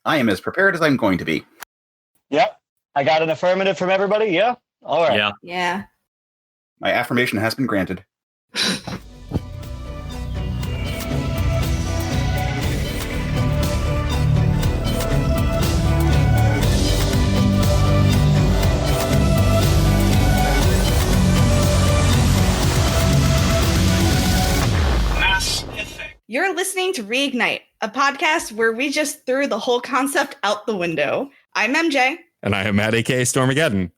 I am as prepared as I'm going to be. Yep. I got an affirmative from everybody. Yeah. All right. Yeah. My affirmation has been granted. You're listening to Reignite, a podcast where we just threw the whole concept out the window. I'm MJ. And I am Matt, aka Stormageddon.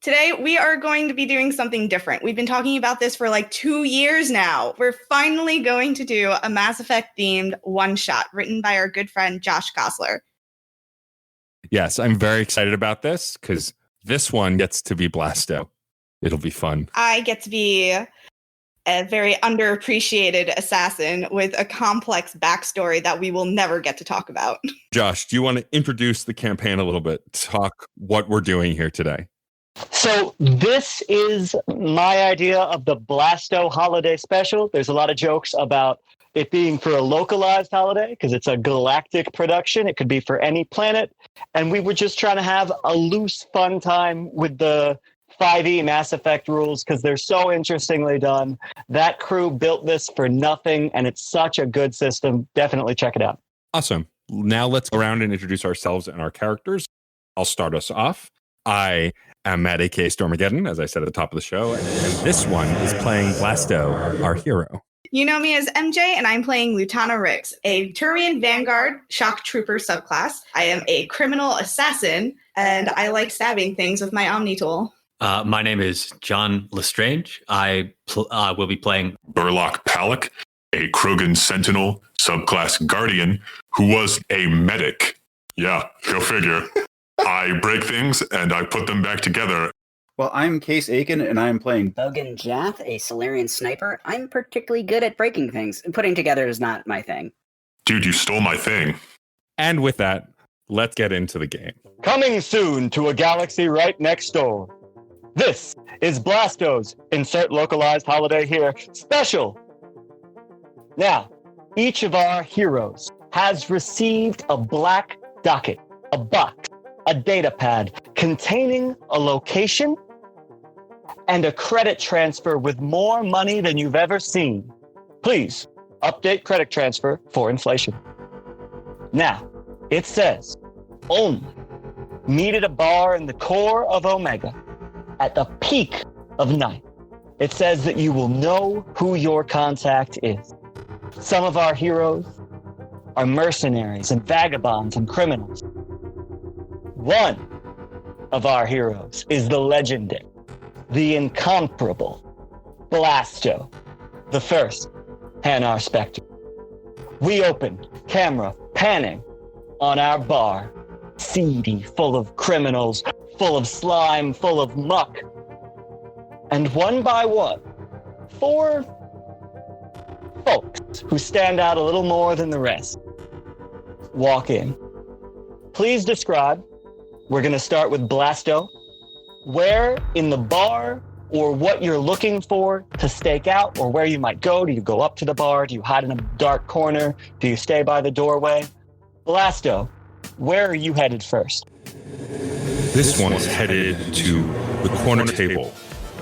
Today, we are going to be doing something different. We've been talking about this for like 2 years now. We're finally going to do a Mass Effect-themed one-shot written by our good friend Josh Coslar. Yes, I'm very excited about this because this one gets to be Blasto. It'll be fun. I get to be a very underappreciated assassin with a complex backstory that we will never get to talk about. Josh, do you want to introduce the campaign a little bit? Talk what we're doing here today. So this is my idea of the Blasto Holiday Special. There's a lot of jokes about it being for a localized holiday because it's a galactic production. It could be for any planet. And we were just trying to have a loose, fun time with the 5e Mass Effect rules because they're so interestingly done. That crew built this for nothing, and it's such a good system. Definitely check it out. Awesome. Now let's go around and introduce ourselves and our characters. I'll start us off. I am Matt, aka Stormageddon, as I said at the top of the show, and this one is playing Blasto, our hero. You know me as MJ, and I'm playing Lutana Rix, a Turian Vanguard shock trooper subclass. I am a criminal assassin, and I like stabbing things with my Omni tool. My name is John Lestrange. I will be playing Burlock Palak, a Krogan Sentinel subclass Guardian who was a medic. Yeah, go figure. I break things and I put them back together. Well, I'm Case Aiken, and I'm playing Bogan Jath, a Solarian sniper. I'm particularly good at breaking things. Putting together is not my thing. Dude, you stole my thing. And with that, let's get into the game. Coming soon to a galaxy right next door. This is Blasto's Insert Localized Holiday Here Special. Now, each of our heroes has received a black docket, a box, a data pad containing a location and a credit transfer with more money than you've ever seen. Please update credit transfer for inflation. Now, it says, only meet at a bar in the core of Omega at the peak of night. It says that you will know who your contact is. Some of our heroes are mercenaries and vagabonds and criminals. One of our heroes is the legendary, the incomparable Blasto, the first Hanar Spectre. We open, camera panning, on our bar, seedy, full of criminals, full of slime, full of muck. And one by one, 4 folks who stand out a little more than the rest walk in. Please describe. We're going to start with Blasto. Where in the bar or what you're looking for to stake out or where you might go. Do you go up to the bar? Do you hide in a dark corner? Do you stay by the doorway? Blasto, where are you headed first? This one is headed to the corner table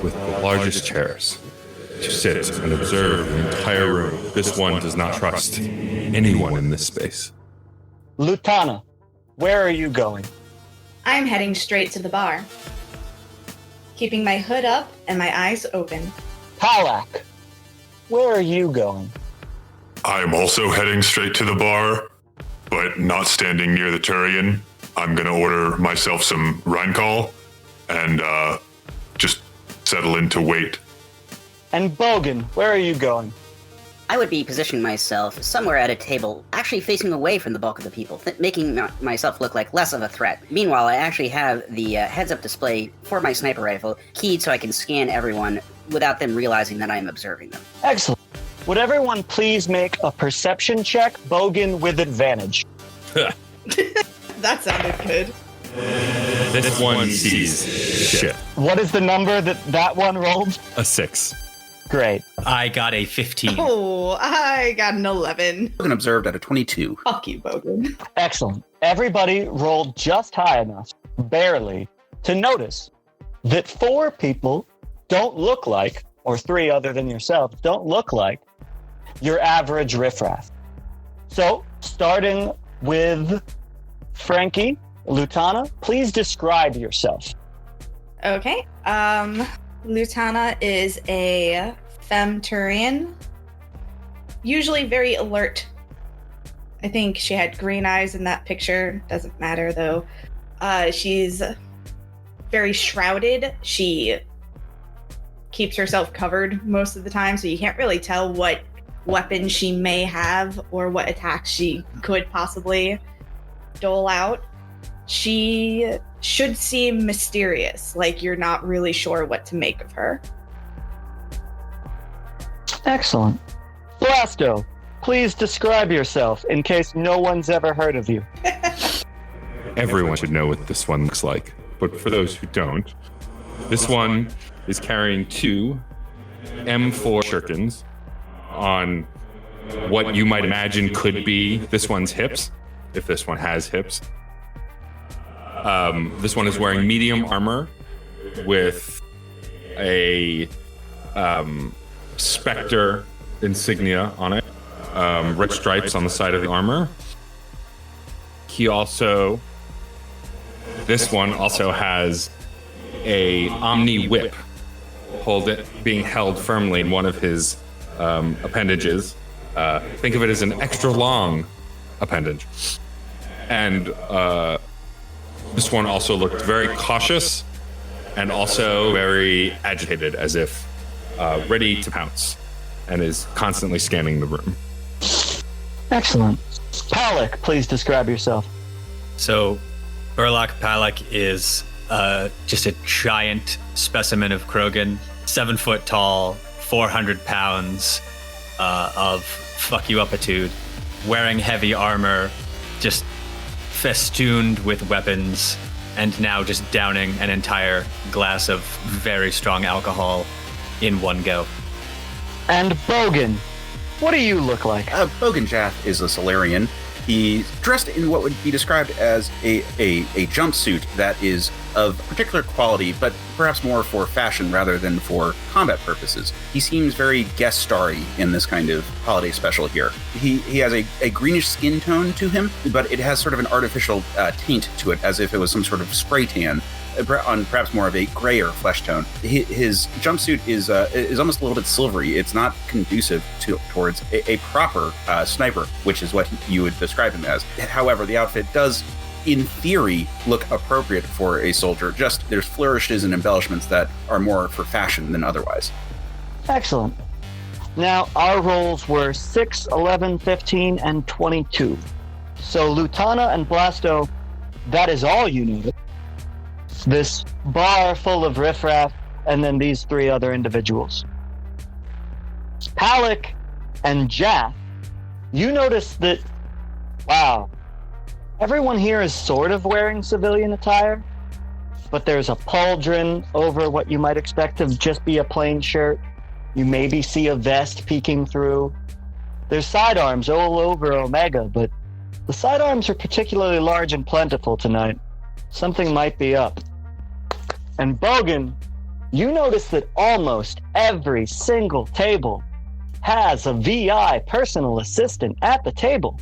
with the largest chairs to sit and observe the entire room. This one does not trust anyone in this space. Lutana, where are you going? I'm heading straight to the bar, keeping my hood up and my eyes open. Palak, where are you going? I'm also heading straight to the bar, but not standing near the Turian. I'm going to order myself some Rheinkall and just settle in to wait. And Bogan, where are you going? I would be positioning myself somewhere at a table, actually facing away from the bulk of the people, making myself look like less of a threat. Meanwhile, I actually have the heads-up display for my sniper rifle keyed so I can scan everyone without them realizing that I am observing them. Excellent. Would everyone please make a perception check, Bogan with advantage? That sounded good. This one sees shit. What is the number that one rolled? A 6. Great. I got a 15. Oh, I got an 11. Bogan observed at a 22. Fuck you, Bogan. Excellent. Everybody rolled just high enough, barely, to notice that 4 people don't look like, or 3 other than yourself, don't look like your average riffraff. So, starting with Frankie, Lutana, please describe yourself. Okay. Lutana is a femturian, usually very alert. I think she had green eyes in that picture. Doesn't matter, though. She's very shrouded. She keeps herself covered most of the time, so you can't really tell what weapon she may have or what attacks she could possibly dole out. She should seem mysterious, like you're not really sure what to make of her. Excellent. Blasto, please describe yourself in case no one's ever heard of you. Everyone should know what this one looks like. But for those who don't, this one is carrying 2 M4 shurikens on what you might imagine could be this one's hips, if this one has hips. This one is wearing medium armor with a Spectre insignia on it, red stripes on the side of the armor. This one also has a Omni whip being held firmly in one of his appendages. Think of it as an extra long appendage. And this one also looked very cautious and also very agitated, as if ready to pounce, and is constantly scanning the room. Excellent. Palak, please describe yourself. So, Burlock Palak is just a giant specimen of Krogan, 7 foot tall, 400 pounds of fuck you uppitude, wearing heavy armor, just festooned with weapons, and now just downing an entire glass of very strong alcohol in one go. And Bogan, what do you look like? Bogan Jath is a Solarian. He's dressed in what would be described as a jumpsuit that is of particular quality, but perhaps more for fashion rather than for combat purposes. He seems very guest starry in this kind of holiday special here. He has a greenish skin tone to him, but it has sort of an artificial taint to it, as if it was some sort of spray tan on perhaps more of a grayer flesh tone. His jumpsuit is almost a little bit silvery. It's not conducive towards a proper sniper, which is what you would describe him as. However, the outfit does, in theory, look appropriate for a soldier. Just there's flourishes and embellishments that are more for fashion than otherwise. Excellent. Now, our rolls were 6, 11, 15, and 22. So, Lutana and Blasto, that is all you needed. This bar full of riffraff, and then these 3 other individuals. Palak and Jath, you notice that, wow, everyone here is sort of wearing civilian attire, but there's a pauldron over what you might expect to just be a plain shirt. You maybe see a vest peeking through. There's sidearms all over Omega, but the sidearms are particularly large and plentiful tonight. Something might be up. And Bogan, you notice that almost every single table has a VI personal assistant at the table.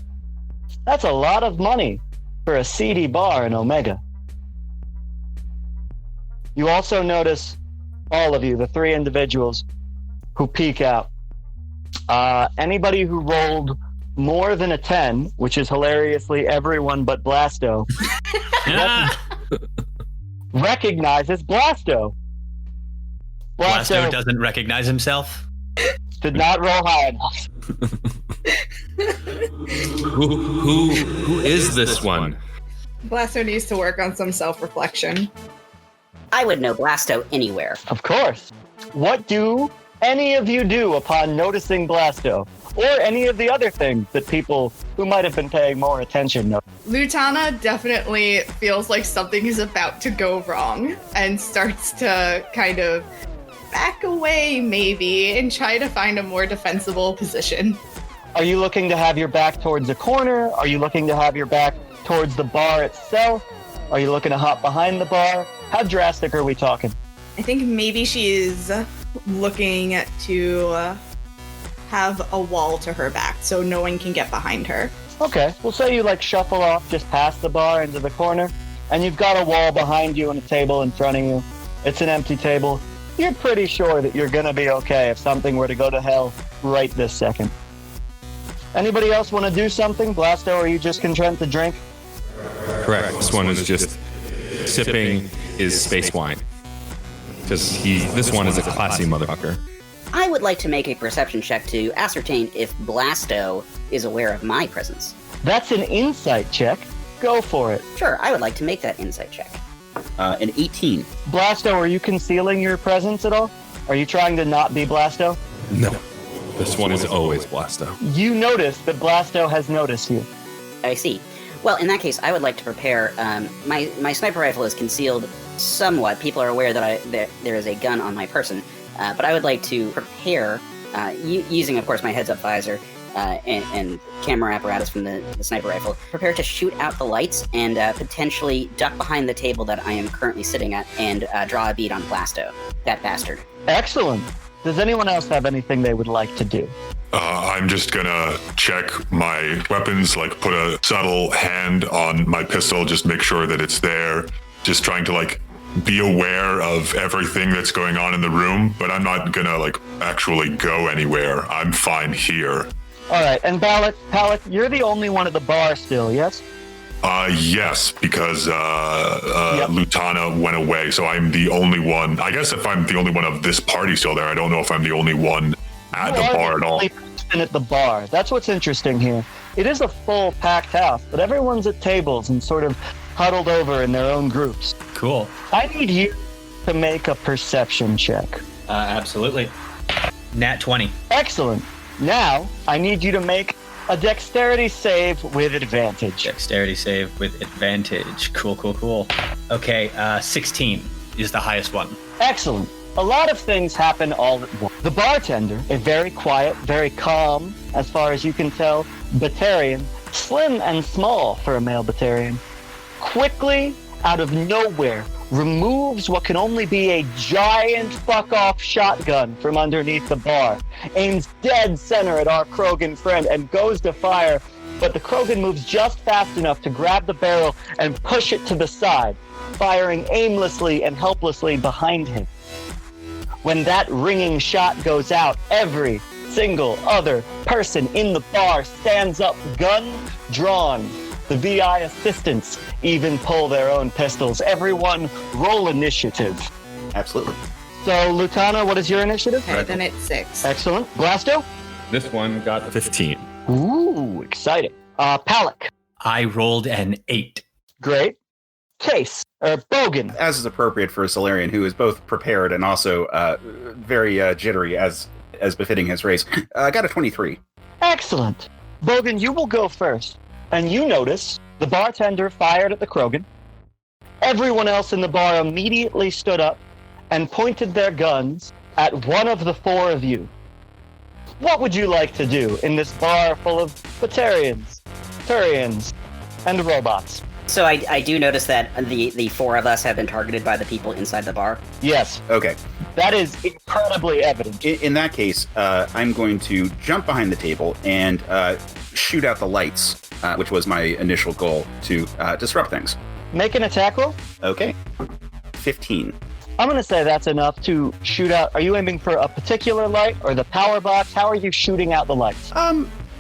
That's a lot of money for a seedy bar in Omega. You also notice, all of you, the 3 individuals who peek out. Anybody who rolled more than a 10, which is hilariously everyone but Blasto, recognizes Blasto. Blasto doesn't recognize himself? Did not roll high enough. Who is this one? Blasto needs to work on some self-reflection. I would know Blasto anywhere. Of course. What do any of you do upon noticing Blasto? Or any of the other things that people who might have been paying more attention know? Lutana definitely feels like something is about to go wrong and starts to kind of back away, maybe, and try to find a more defensible position. Are you looking to have your back towards a corner? Are you looking to have your back towards the bar itself? Are you looking to hop behind the bar? How drastic are we talking? I think maybe she's looking to have a wall to her back so no one can get behind her. Okay, we'll say you shuffle off just past the bar into the corner, and you've got a wall behind you and a table in front of you. It's an empty table. You're pretty sure that you're gonna be okay if something were to go to hell right this second. Anybody else want to do something? Blasto, are you just content to drink? Correct. This one is just sipping his space wine. Because this one is a classy motherfucker. I would like to make a perception check to ascertain if Blasto is aware of my presence. That's an insight check. Go for it. Sure, I would like to make that insight check. An 18. Blasto, are you concealing your presence at all? Are you trying to not be Blasto? No. This one is always Blasto. You notice that Blasto has noticed you. I see. Well, in that case, I would like to prepare. My sniper rifle is concealed somewhat. People are aware that there is a gun on my person, but I would like to prepare, using, of course, my heads-up visor and camera apparatus from the sniper rifle, prepare to shoot out the lights and potentially duck behind the table that I am currently sitting at and draw a bead on Blasto, that bastard. Excellent. Does anyone else have anything they would like to do? I'm just gonna check my weapons, put a subtle hand on my pistol, just make sure that it's there. Just trying to be aware of everything that's going on in the room, but I'm not gonna actually go anywhere. I'm fine here. All right, and Palak, you're the only one at the bar still, yes? Yes, because Lutana went away, so I'm the only one. I guess if I'm the only one of this party still there, I don't know if I'm the only one at the bar at all. At the bar. That's what's interesting here. It is a full packed house, but everyone's at tables and sort of huddled over in their own groups. Cool. I need you to make a perception check. Absolutely. Nat 20. Excellent. Now, I need you to make a dexterity save with advantage. Dexterity save with advantage. Cool. Okay, 16 is the highest one. Excellent. A lot of things happen all at once. The bartender, a very quiet, very calm, as far as you can tell, Batarian, slim and small for a male Batarian, quickly, out of nowhere, removes what can only be a giant fuck-off shotgun from underneath the bar, aims dead center at our Krogan friend, and goes to fire, but the Krogan moves just fast enough to grab the barrel and push it to the side, firing aimlessly and helplessly behind him. When that ringing shot goes out, every single other person in the bar stands up, gun drawn. The VI assistants even pull their own pistols. Everyone roll initiative. Absolutely. So, Lutana, what is your initiative? Okay, then it's 6. Excellent. Blasto? This one got 15. Ooh, exciting. Palak? I rolled an 8. Great. Case, or Bogan? As is appropriate for a Solarian who is both prepared and also very jittery as befitting his race. I got a 23. Excellent. Bogan, you will go first. And you notice the bartender fired at the Krogan. Everyone else in the bar immediately stood up and pointed their guns at one of the 4 of you. What would you like to do in this bar full of Batarians, Turians, and robots? So I do notice that the 4 of us have been targeted by the people inside the bar. Yes. Okay. That is incredibly evident. In that case, I'm going to jump behind the table and shoot out the lights, which was my initial goal to disrupt things. Make an attack roll. Okay. 15. I'm going to say that's enough to shoot out. Are you aiming for a particular light or the power box? How are you shooting out the lights?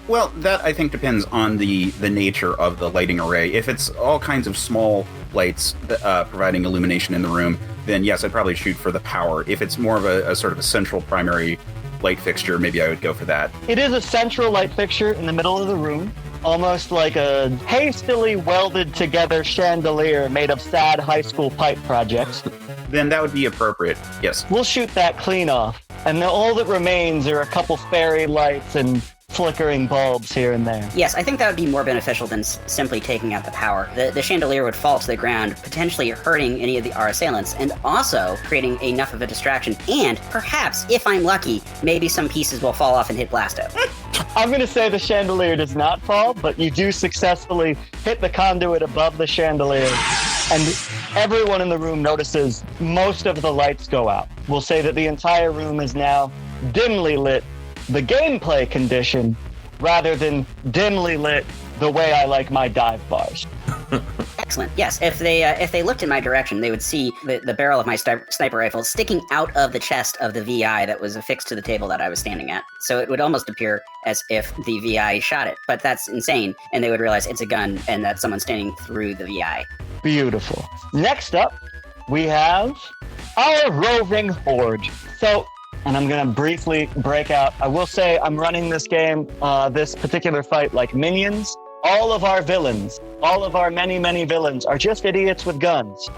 Well, that I think depends on the nature of the lighting array. If it's all kinds of small lights providing illumination in the room, then yes, I'd probably shoot for the power. If it's more of a sort of a central primary light fixture, maybe I would go for that. It is a central light fixture in the middle of the room, almost like a hastily welded together chandelier made of sad high school pipe projects. Then that would be appropriate, yes. We'll shoot that clean off, and then all that remains are a couple fairy lights and flickering bulbs here and there. Yes, I think that would be more beneficial than simply taking out the power. The chandelier would fall to the ground, potentially hurting any of our assailants, and also creating enough of a distraction. And perhaps, if I'm lucky, maybe some pieces will fall off and hit Blasto. I'm going to say the chandelier does not fall, but you do successfully hit the conduit above the chandelier, and everyone in the room notices most of the lights go out. We'll say that the entire room is now dimly lit, the gameplay condition, rather than dimly lit the way I like my dive bars. Excellent. Yes, if they looked in my direction, they would see the barrel of my sniper rifle sticking out of the chest of the VI that was affixed to the table that I was standing at. So it would almost appear as if the VI shot it, but that's insane, and they would realize it's a gun and that someone's standing through the VI. Beautiful. Next up, we have our roving horde. So, and I'm going to briefly break out. I will say I'm running this game, this particular fight, like minions. All of our villains, all of our many, many villains are just idiots with guns.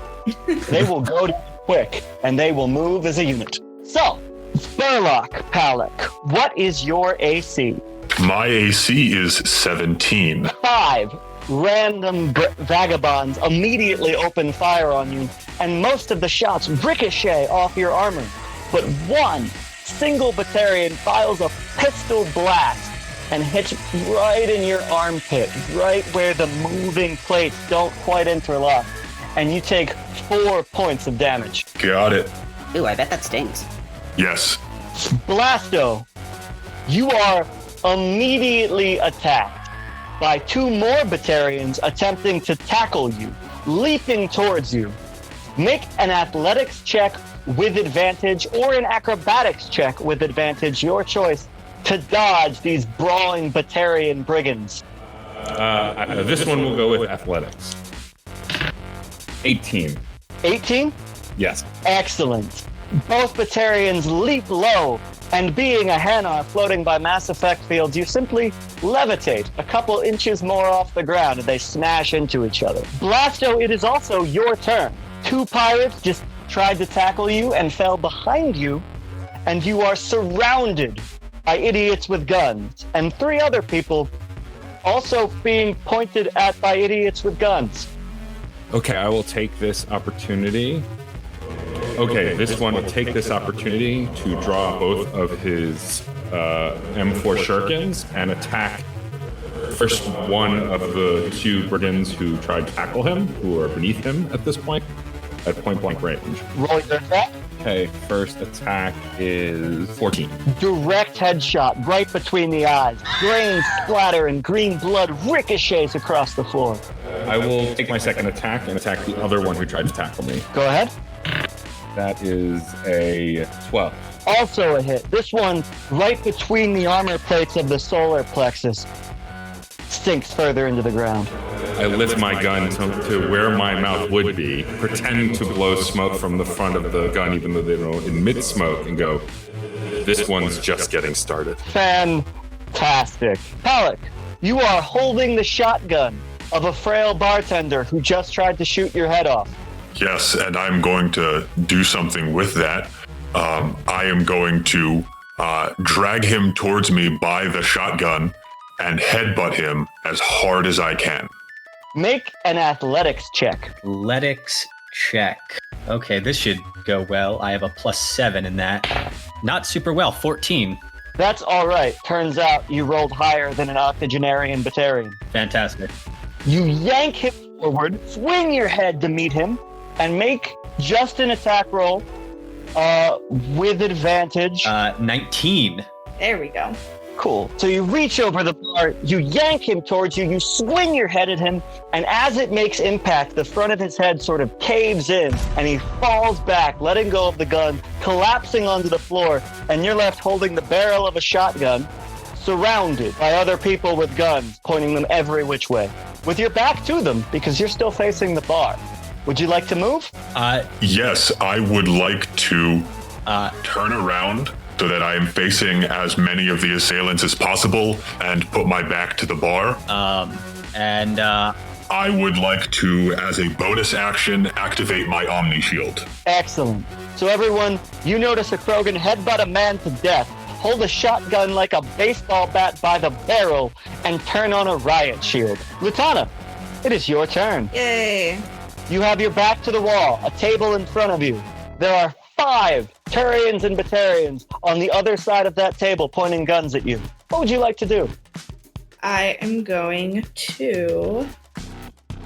They will go quick, and they will move as a unit. So, Spurlock, Palak, what is your AC? My AC is 17. 5 random vagabonds immediately open fire on you, and most of the shots ricochet off your armor. But one single Batarian files a pistol blast and hits right in your armpit, right where the moving plates don't quite interlock, and you take 4 points of damage. Got it. Ooh, I bet that stings. Yes. Blasto, you are immediately attacked by 2 more Batarians attempting to tackle you, leaping towards you. Make an athletics check with advantage or an acrobatics check with advantage, your choice, to dodge these brawling Batarian brigands. This one will go with athletics. 18. 18? Yes. Excellent. Both Batarians leap low, and being a Hanar floating by Mass Effect fields, you simply levitate a couple inches more off the ground and they smash into each other. Blasto, it is also your turn. 2 pirates just tried to tackle you and fell behind you, and you are surrounded by idiots with guns, and 3 other people also being pointed at by idiots with guns. Okay, I will take this opportunity. Okay, this one will take this opportunity to draw both of his M4 shurikens and attack first one of the 2 brigands who tried to tackle him, who are beneath him at this point, at point-blank range. Roll your attack. Okay, first attack is 14. Direct headshot right between the eyes. Brains splatter and green blood ricochets across the floor. I will take my second attack and attack the other one who tried to tackle me. Go ahead. That is a 12. Also a hit. This one right between the armor plates of the solar plexus. Sinks further into the ground. I lift my gun to where my mouth would be, pretend to blow smoke from the front of the gun, even though they don't emit smoke, and go, this one's just getting started. Fantastic. Palak, you are holding the shotgun of a frail bartender who just tried to shoot your head off. Yes, and I'm going to do something with that. I am going to drag him towards me by the shotgun and headbutt him as hard as I can. Make an athletics check. Athletics check. Okay, this should go well. I have a +7 in that. Not super well, 14. That's all right. Turns out you rolled higher than an octogenarian Batarian. Fantastic. You yank him forward, swing your head to meet him, and make just an attack roll with advantage. 19. There we go. Cool. So you reach over the bar, you yank him towards you, you swing your head at him, and as it makes impact, the front of his head sort of caves in, and he falls back, letting go of the gun, collapsing onto the floor, and you're left holding the barrel of a shotgun, surrounded by other people with guns, pointing them every which way, with your back to them, because you're still facing the bar. Would you like to move? Yes, I would like to turn around so that I am facing as many of the assailants as possible and put my back to the bar. I would like to, as a bonus action, activate my Omni Shield. Excellent. So everyone, you notice a Krogan headbutt a man to death, hold a shotgun like a baseball bat by the barrel, and turn on a riot shield. Lutana, it is your turn. Yay. You have your back to the wall, a table in front of you. There are 5 Turians and Batarians on the other side of that table pointing guns at you. What would you like to do? I am going to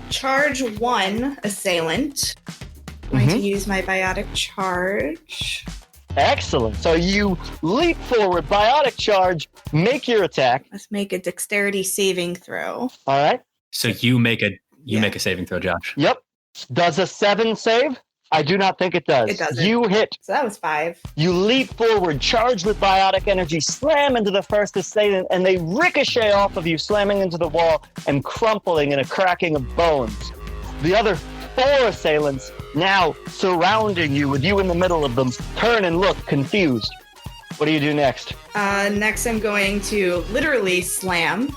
charge one assailant. I'm going to use my biotic charge. Excellent. So you leap forward, biotic charge, make your attack. Let's make a dexterity saving throw. All right. So you make a saving throw, Josh. Yep. Does a 7 save? I do not think it does. It doesn't. You hit. So that was 5. You leap forward, charged with biotic energy, slam into the first assailant, and they ricochet off of you, slamming into the wall and crumpling in a cracking of bones. The other 4 assailants, now surrounding you with you in the middle of them, turn and look confused. What do you do next? Next, I'm going to literally slam.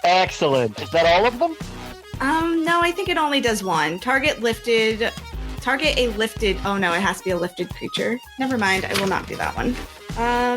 Excellent. Is that all of them? No, I think it only does one. Target a lifted, oh no, it has to be a lifted creature. Never mind, I will not do that one.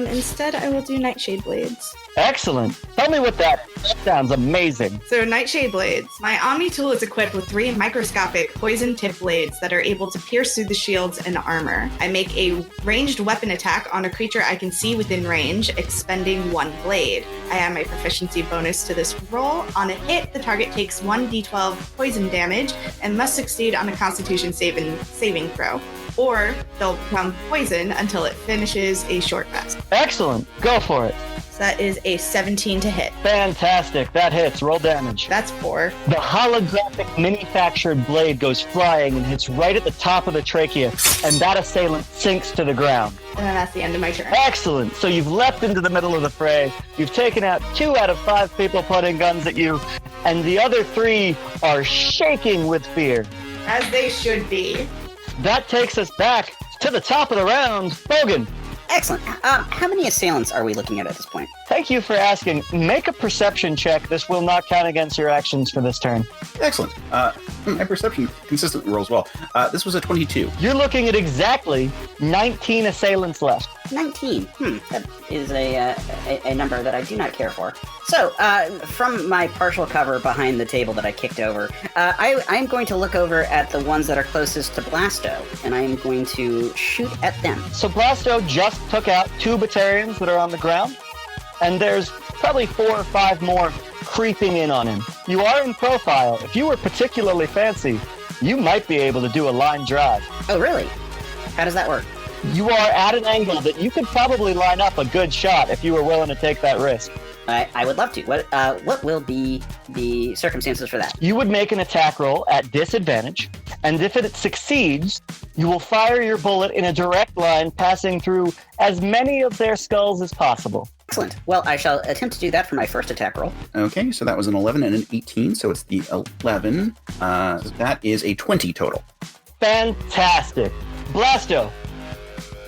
Instead, I will do Nightshade Blades. Excellent. Tell me what that sounds amazing. So, Nightshade Blades. My Omni tool is equipped with 3 microscopic poison-tipped blades that are able to pierce through the shields and armor. I make a ranged weapon attack on a creature I can see within range, expending 1 blade. I add my proficiency bonus to this roll. On a hit, the target takes 1d12 poison damage and must succeed on a Constitution saving throw. Or they'll become poison until it finishes a short rest. Excellent. Go for it. So that is a 17 to hit. Fantastic. That hits. Roll damage. That's 4. The holographic manufactured blade goes flying and hits right at the top of the trachea, and that assailant sinks to the ground. And then that's the end of my turn. Excellent. So you've leapt into the middle of the fray. You've taken out 2 out of 5 people pointing guns at you, and the other 3 are shaking with fear. As they should be. That takes us back to the top of the round. Bogan. Excellent. How many assailants are we looking at this point? Thank you for asking. Make a perception check. This will not count against your actions for this turn. Excellent. My perception consistently rolls well. This was a 22. You're looking at exactly 19 assailants left. 19. That is a number that I do not care for. So, from my partial cover behind the table that I kicked over, I'm going to look over at the ones that are closest to Blasto, and I'm going to shoot at them. So Blasto just took out 2 Batarians that are on the ground, and there's probably 4 or 5 more creeping in on him. You are in profile. If you were particularly fancy, you might be able to do a line drive. Oh, really? How does that work? You are at an angle that you could probably line up a good shot if you were willing to take that risk. I would love to. What will be the circumstances for that? You would make an attack roll at disadvantage, and if it succeeds, you will fire your bullet in a direct line, passing through as many of their skulls as possible. Excellent. Well, I shall attempt to do that for my first attack roll. Okay, so that was an 11 and an 18, so it's the 11. That is a 20 total. Fantastic. Blasto,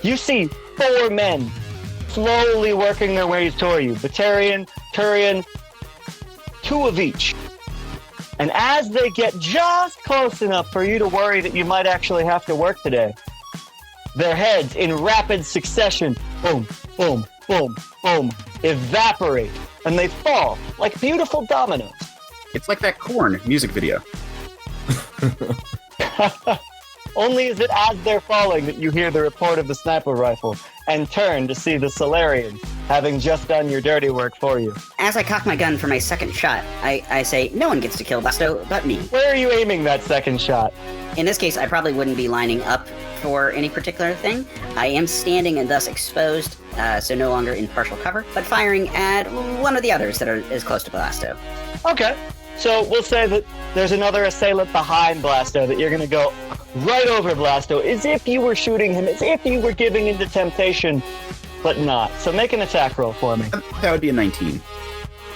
you see 4 men slowly working their ways toward you. Batarian, Turian, 2 of each. And as they get just close enough for you to worry that you might actually have to work today, their heads in rapid succession, boom, boom, boom, boom, evaporate, and they fall like beautiful dominoes. It's like that Korn music video. Only is it as they're falling that you hear the report of the sniper rifle and turn to see the Solarian having just done your dirty work for you. As I cock my gun for my second shot, I say, no one gets to kill Blasto but me. Where are you aiming that second shot? In this case, I probably wouldn't be lining up for any particular thing. I am standing and thus exposed, so no longer in partial cover, but firing at one of the others that are as close to Blasto. Okay. So we'll say that there's another assailant behind Blasto that you're going to go right over Blasto as if you were shooting him, as if you were giving into temptation, but not. So make an attack roll for me. That would be a 19.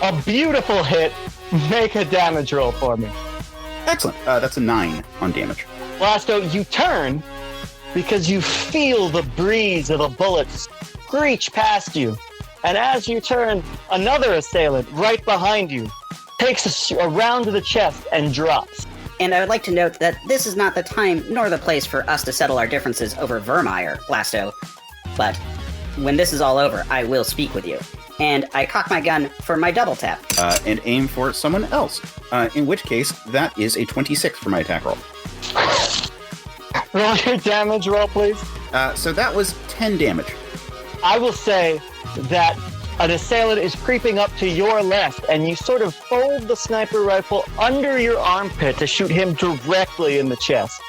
A beautiful hit. Make a damage roll for me. Excellent. That's a 9 on damage. Blasto, you turn because you feel the breeze of a bullet screech past you. And as you turn, another assailant right behind you takes a round to the chest and drops. And I would like to note that this is not the time nor the place for us to settle our differences over Vermeer, Blasto. But When this is all over, I will speak with you. And I cock my gun for my double tap. And aim for someone else. In which case, that is a 26 for my attack roll. Roll your damage roll, please. So that was 10 damage. I will say that an assailant is creeping up to your left, and you sort of fold the sniper rifle under your armpit to shoot him directly in the chest.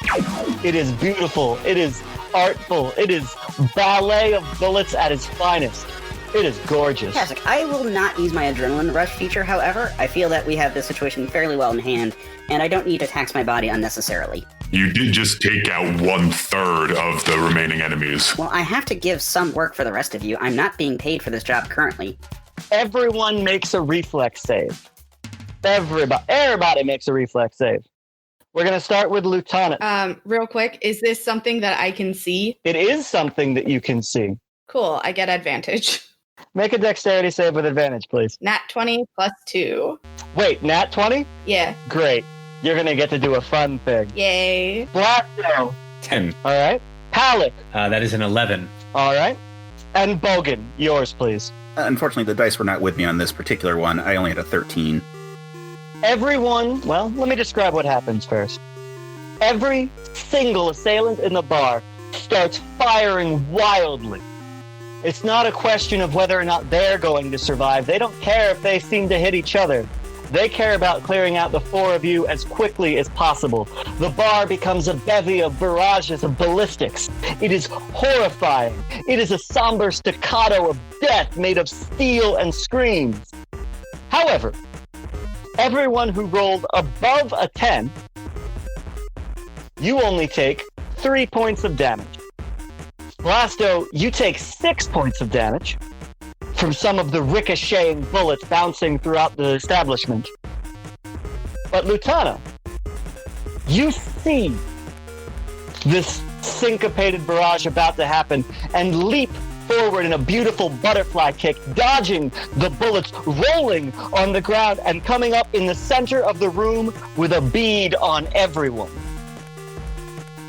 It is beautiful. It is artful. It is ballet of bullets at its finest. It is gorgeous. Fantastic. I will not use my adrenaline rush feature, however. I feel that we have this situation fairly well in hand, and I don't need to tax my body unnecessarily. You did just take out 1/3 of the remaining enemies. Well, I have to give some work for the rest of you. I'm not being paid for this job currently. Everyone makes a reflex save. Everybody makes a reflex save. We're going to start with Lieutenant. Real quick, is this something that I can see? It is something that you can see. Cool, I get advantage. Make a dexterity save with advantage, please. Nat 20 plus 2. Wait, nat 20? Yeah. Great. You're going to get to do a fun thing. Yay. Blasto. 10. All right. Pallet. That is an 11. All right. And Bogan, yours, please. Unfortunately, the dice were not with me on this particular one. I only had a 13. Everyone, well, let me describe what happens first. Every single assailant in the bar starts firing wildly. It's not a question of whether or not they're going to survive. They don't care if they seem to hit each other. They care about clearing out the four of you as quickly as possible. The bar becomes a bevy of barrages of ballistics. It is horrifying. It is a somber staccato of death made of steel and screams. However, everyone who rolled above a 10, you only take 3 points of damage. Blasto, you take 6 points of damage from some of the ricocheting bullets bouncing throughout the establishment. But Lutana, you see this syncopated barrage about to happen and leap forward in a beautiful butterfly kick, dodging the bullets, rolling on the ground, and coming up in the center of the room with a bead on everyone.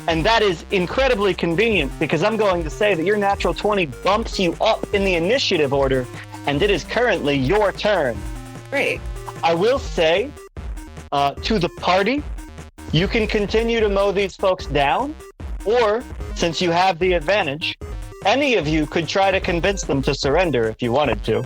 And that is incredibly convenient because I'm going to say that your natural 20 bumps you up in the initiative order, and it is currently your turn. Great. I will say to the party, you can continue to mow these folks down, or since you have the advantage, any of you could try to convince them to surrender if you wanted to.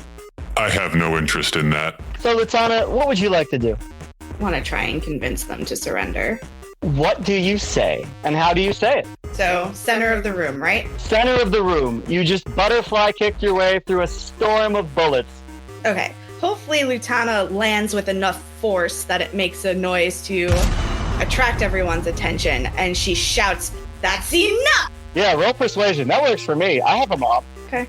I have no interest in that. So, Lutana, what would you like to do? I want to try and convince them to surrender. What do you say, and how do you say it? So, center of the room, right? Center of the room. You just butterfly kicked your way through a storm of bullets. Okay. Hopefully, Lutana lands with enough force that it makes a noise to attract everyone's attention, and she shouts, "That's enough!" Yeah, roll persuasion. That works for me. I have a mob. Okay.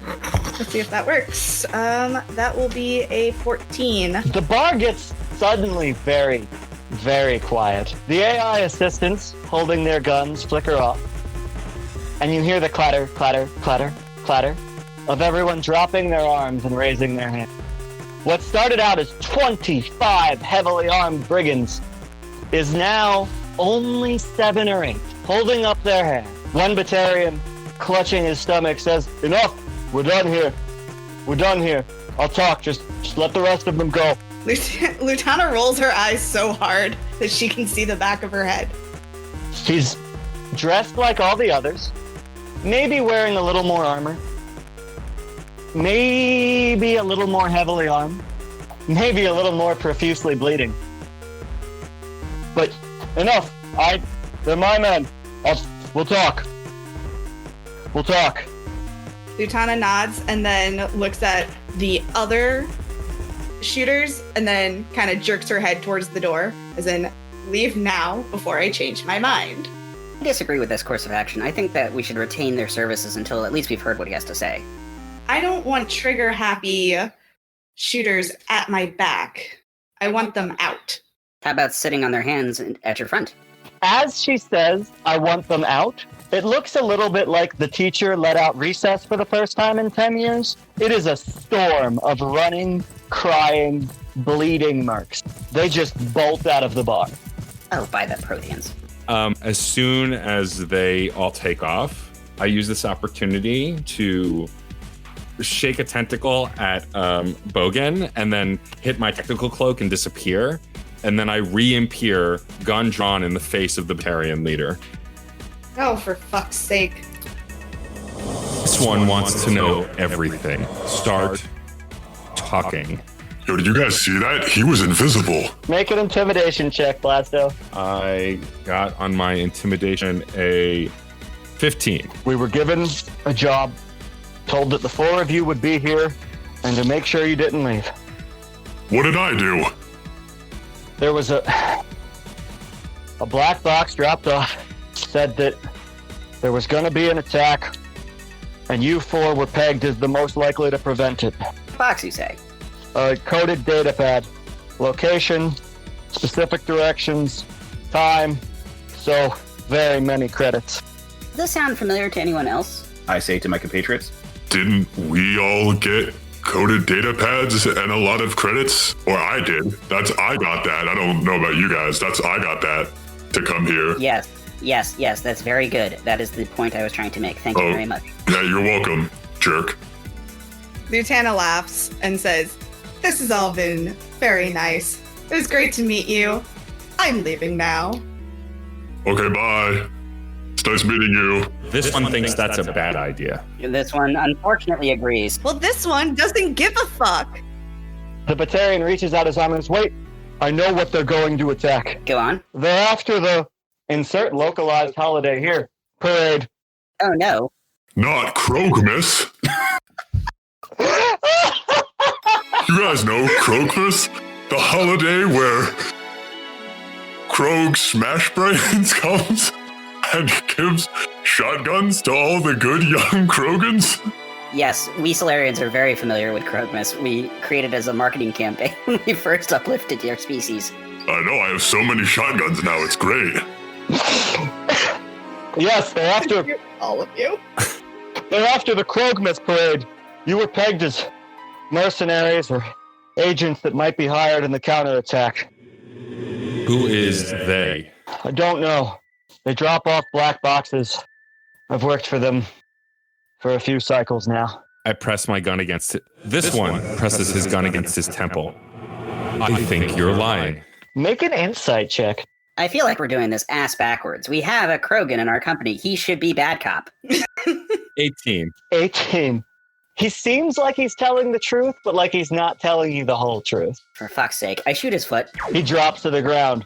Let's see if that works. That will be a 14. The bar gets suddenly very, very quiet. The AI assistants holding their guns flicker off, and you hear the clatter, clatter, clatter, clatter of everyone dropping their arms and raising their hands. What started out as 25 heavily armed brigands is now only 7 or 8 holding up their hands. One Batarian, clutching his stomach, says, "Enough! We're done here. We're done here. I'll talk. Just let the rest of them go." Lutana rolls her eyes so hard that she can see the back of her head. He's dressed like all the others, maybe wearing a little more armor, maybe a little more heavily armed, maybe a little more profusely bleeding. But enough. They're my men. We'll talk. We'll talk. Lutana nods and then looks at the other shooters and then kind of jerks her head towards the door, as in, leave now before I change my mind. I disagree with this course of action. I think that we should retain their services until at least we've heard what he has to say. I don't want trigger-happy shooters at my back. I want them out. How about sitting on their hands at your front? As she says, "I want them out," it looks a little bit like the teacher let out recess for the first time in 10 years. It is a storm of running, crying, bleeding mercs. They just bolt out of the bar. I'll buy that Protheans. As soon as they all take off, I use this opportunity to shake a tentacle at Bogan and then hit my technical cloak and disappear. And then I re-appear, gun drawn in the face of the Batarian leader. Oh, for fuck's sake. This one wants to know everything. Start talking. Yo, did you guys see that? He was invisible. Make an intimidation check, Blasto. I got on my intimidation a 15. We were given a job, told that the 4 of you would be here, and to make sure you didn't leave. What did I do? There was a black box dropped off, said that there was going to be an attack, and you 4 were pegged as the most likely to prevent it. Box, you say? A coded data pad, location, specific directions, time, so very many credits. Does this sound familiar to anyone else? I say to my compatriots. Didn't we all get coded data pads and a lot of credits? Or I did. I got that. I don't know about you guys. I got that to come here. Yes, that's very good. That is the point I was trying to make. Thank you very much. Yeah, you're welcome, jerk. Lutana laughs and says, "This has all been very nice. It was great to meet you. I'm leaving now." Okay, bye. It's nice meeting you. This one thinks that's a bad idea. This one unfortunately agrees. Well, this one doesn't give a fuck. The Batarian reaches out his arm and says, "Wait, I know what they're going to attack. Go on. They're after the insert localized holiday here parade." Oh no. Not Krogmas. You guys know Krogmas? The holiday where Krog Smashbrains comes and gives shotguns to all the good young Krogans? Yes, we Solarians are very familiar with Krogmas. We created it as a marketing campaign when we first uplifted your species. I know, I have so many shotguns now, it's great. Yes, they're after All of you. they're after the Krogmas parade. You were pegged as mercenaries or agents that might be hired in the counterattack. Who is they? I don't know. They drop off black boxes. I've worked for them for a few cycles now. I press my gun against it. This one presses his gun against his temple. I think you're lying. Make an insight check. I feel like we're doing this ass backwards. We have a Krogan in our company. He should be bad cop. 18. 18. He seems like he's telling the truth, but like he's not telling you the whole truth. For fuck's sake. I shoot his foot. He drops to the ground.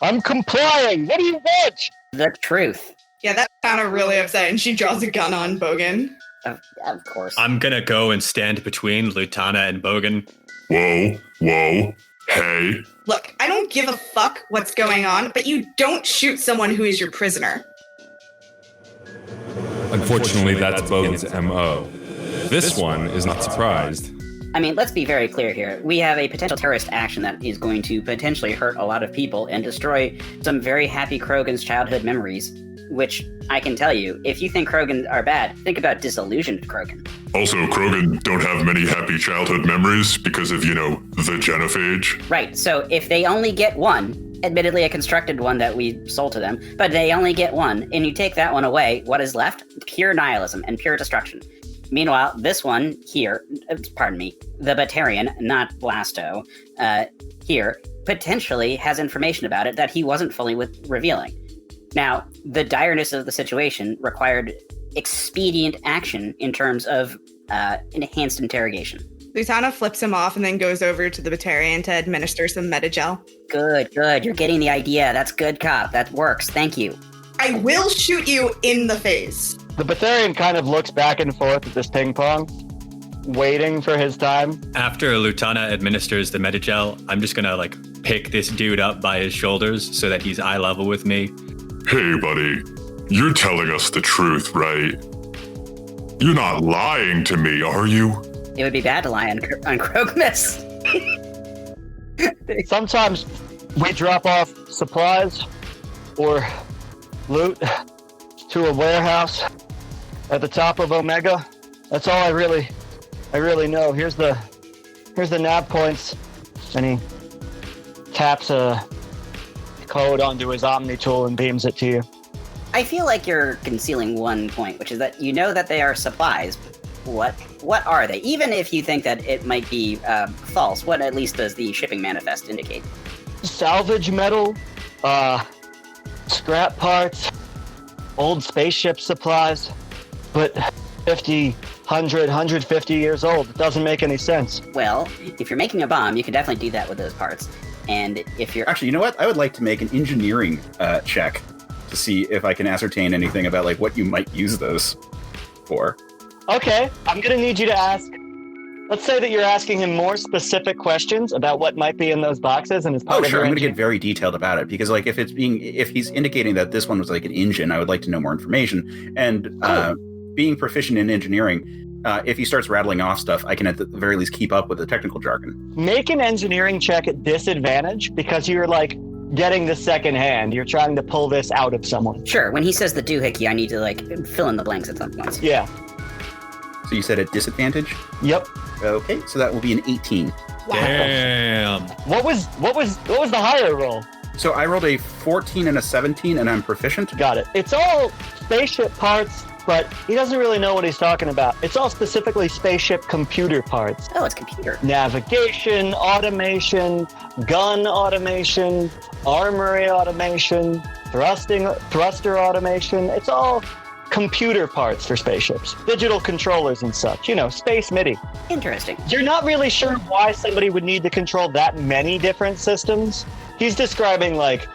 "I'm complying. What do you want?" The truth. Yeah, that found her really upset, and she draws a gun on Bogan. Of course. I'm gonna go and stand between Lutana and Bogan. Whoa, hey. Look, I don't give a fuck what's going on, but you don't shoot someone who is your prisoner. Unfortunately, that's Bogan's MO. This one is not surprised. I mean, let's be very clear here. We have a potential terrorist action that is going to potentially hurt a lot of people and destroy some very happy Krogan's childhood memories, which I can tell you, if you think Krogan are bad, think about disillusioned Krogan. Also, Krogan don't have many happy childhood memories because of, the genophage. Right, so if they only get one, admittedly a constructed one that we sold to them, but they only get one, and you take that one away, what is left? Pure nihilism and pure destruction. Meanwhile, this one here, the Batarian, not Blasto, here, potentially has information about it that he wasn't fully revealing. Now, the direness of the situation required expedient action in terms of enhanced interrogation. Lutana flips him off and then goes over to the Batarian to administer some metagel. Good. You're getting the idea. That's good cop. That works. Thank you. I will shoot you in the face. The Batarian kind of looks back and forth at this ping pong, waiting for his time. After Lutana administers the metagel, I'm just gonna pick this dude up by his shoulders so that he's eye level with me. Hey, buddy, you're telling us the truth, right? You're not lying to me, are you? It would be bad to lie on Krogmas. Sometimes we drop off supplies or loot to a warehouse at the top of Omega. That's all I really know. Here's the nav points, and he taps a code onto his Omni tool and beams it to you. I feel like you're concealing one point, which is that you know that they are supplies, what are they? Even if you think that it might be false, what at least does the shipping manifest indicate? Salvage metal, scrap parts, old spaceship supplies, but 50, 100, 150 years old. It doesn't make any sense. Well, if you're making a bomb, you can definitely do that with those parts. And if you're Actually, you know what? I would like to make an engineering check to see if I can ascertain anything about like what you might use those for. Okay, I'm gonna need you to ask. Let's say that you're asking him more specific questions about what might be in those boxes, and it's part Oh, of sure. your I'm going to engine. get very detailed about it because, like, if he's indicating that this one was like an engine, I would like to know more information. And being proficient in engineering, if he starts rattling off stuff, I can at the very least keep up with the technical jargon. Make an engineering check at disadvantage because you're like getting the second hand. You're trying to pull this out of someone. Sure, when he says the doohickey, I need to like fill in the blanks at some point. Yeah. So you said at disadvantage? Yep. Okay, so that will be an 18. Damn. What was the higher roll? So I rolled a 14 and a 17, and I'm proficient. Got it. It's all spaceship parts, but he doesn't really know what he's talking about. It's all specifically spaceship computer parts. Oh, it's computer. Navigation, automation, gun automation, armory automation, thruster automation. It's all computer parts for spaceships. Digital controllers and such. You know, space MIDI. Interesting. You're not really sure why somebody would need to control that many different systems. He's describing like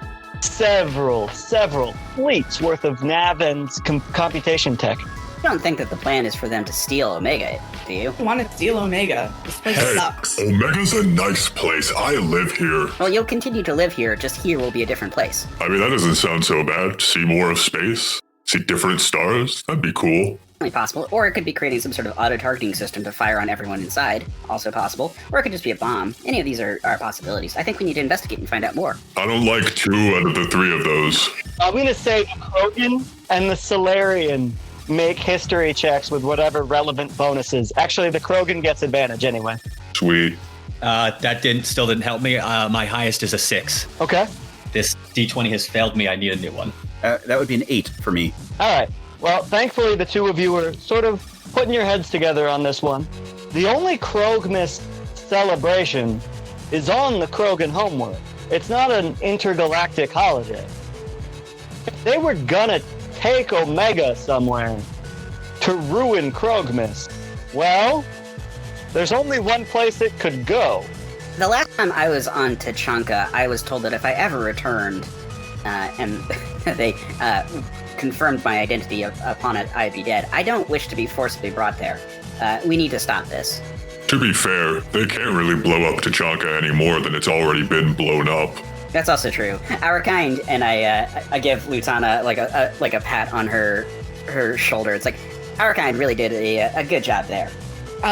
several fleets worth of nav and computation tech. You don't think that the plan is for them to steal Omega, do you? I want to steal Omega. This place Hey, sucks. Omega's a nice place. I live here. Well, you'll continue to live here, just here will be a different place. I mean, that doesn't sound so bad. See more of space? See different stars? That'd be cool. Certainly possible. Or it could be creating some sort of auto-targeting system to fire on everyone inside. Also possible. Or it could just be a bomb. Any of these are possibilities. I think we need to investigate and find out more. I don't like 2 out of the 3 of those. I'm going to say the Krogan and the Solarian make history checks with whatever relevant bonuses. Actually, the Krogan gets advantage anyway. Sweet. That still didn't help me. My highest is a 6. Okay. This D20 has failed me. I need a new one. That would be an 8 for me. All right. Well, thankfully, the two of you were sort of putting your heads together on this one. The only Krogmas celebration is on the Krogan homeworld. It's not an intergalactic holiday. If they were gonna take Omega somewhere to ruin Krogmas, well, there's only one place it could go. The last time I was on Tachanka, I was told that if I ever returned, and they confirmed my identity upon it, I'd be dead. I don't wish to be forcibly brought there. We need to stop this. To be fair, they can't really blow up Tachanka any more than it's already been blown up. That's also true. Our kind, and I give Lutana like a pat on her shoulder. It's like, our kind really did a good job there.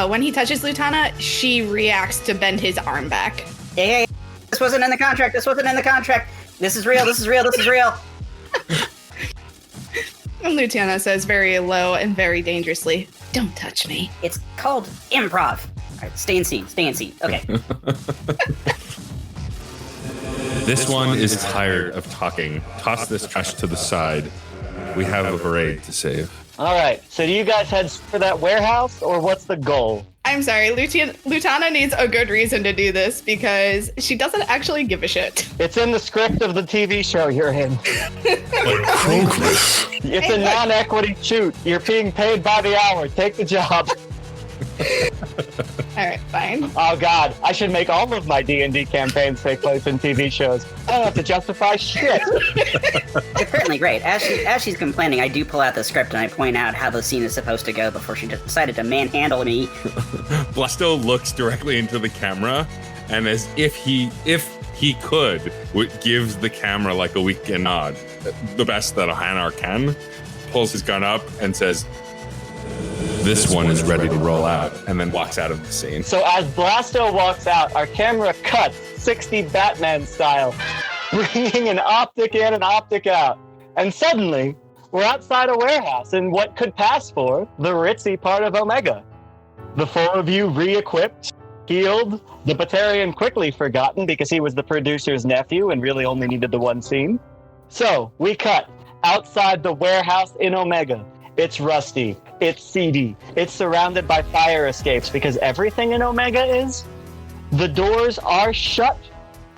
When he touches Lutana, she reacts to bend his arm back. Hey, this wasn't in the contract. This wasn't in the contract. This is real. This is real. This is real. And Lutana says very low and very dangerously, "Don't touch me." It's called improv. All right, stay in scene. Stay in scene. Okay. This one is tired of talking. Toss this trash to the side. We have a parade to save. All right. So do you guys head for that warehouse, or what's the goal? I'm sorry, Lutana needs a good reason to do this because she doesn't actually give a shit. It's in the script of the TV show you're in. Like Krogmas. It's a non-equity shoot. You're being paid by the hour. Take the job. All right, fine. Oh God, I should make all of my D&D campaigns take place in TV shows. I don't have to justify shit. It's certainly great. As she's complaining, I do pull out the script and I point out how the scene is supposed to go before she decided to manhandle me. Blasto looks directly into the camera, and as if he could, gives the camera like a weak nod, the best that a Hanar can, pulls his gun up and says, "This one is ready to roll out," and then walks out of the scene. So as Blasto walks out, our camera cuts 60 Batman style, bringing an optic in and optic out. And suddenly, we're outside a warehouse in what could pass for the ritzy part of Omega. The 4 of you re-equipped, healed, the Batarian quickly forgotten because he was the producer's nephew and really only needed the one scene. So, we cut outside the warehouse in Omega. It's rusty, it's seedy. It's surrounded by fire escapes because everything in Omega is. The doors are shut.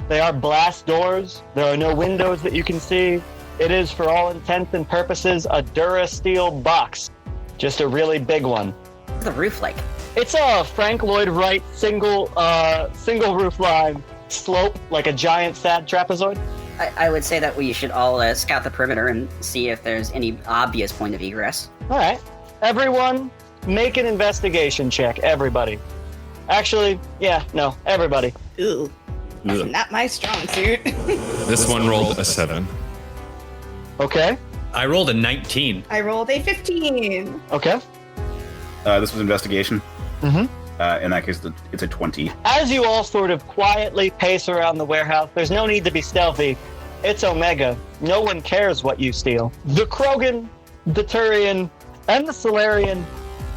They are blast doors. There are no windows that you can see. It is, for all intents and purposes, a Durasteel box. Just a really big one. What's the roof like? It's a Frank Lloyd Wright single roof line slope, like a giant sad trapezoid. I would say that we should all scout the perimeter and see if there's any obvious point of egress. All right. Everyone, make an investigation check. Everybody. Actually, yeah, no, everybody. Ooh, that's Ugh. not my strong suit. This one rolled a 7. Okay. I rolled a 19. I rolled a 15. Okay. This was investigation. Mm-hmm. In that case, it's a 20. As you all sort of quietly pace around the warehouse, there's no need to be stealthy. It's Omega. No one cares what you steal. The Krogan, the Turian, and the Solarian,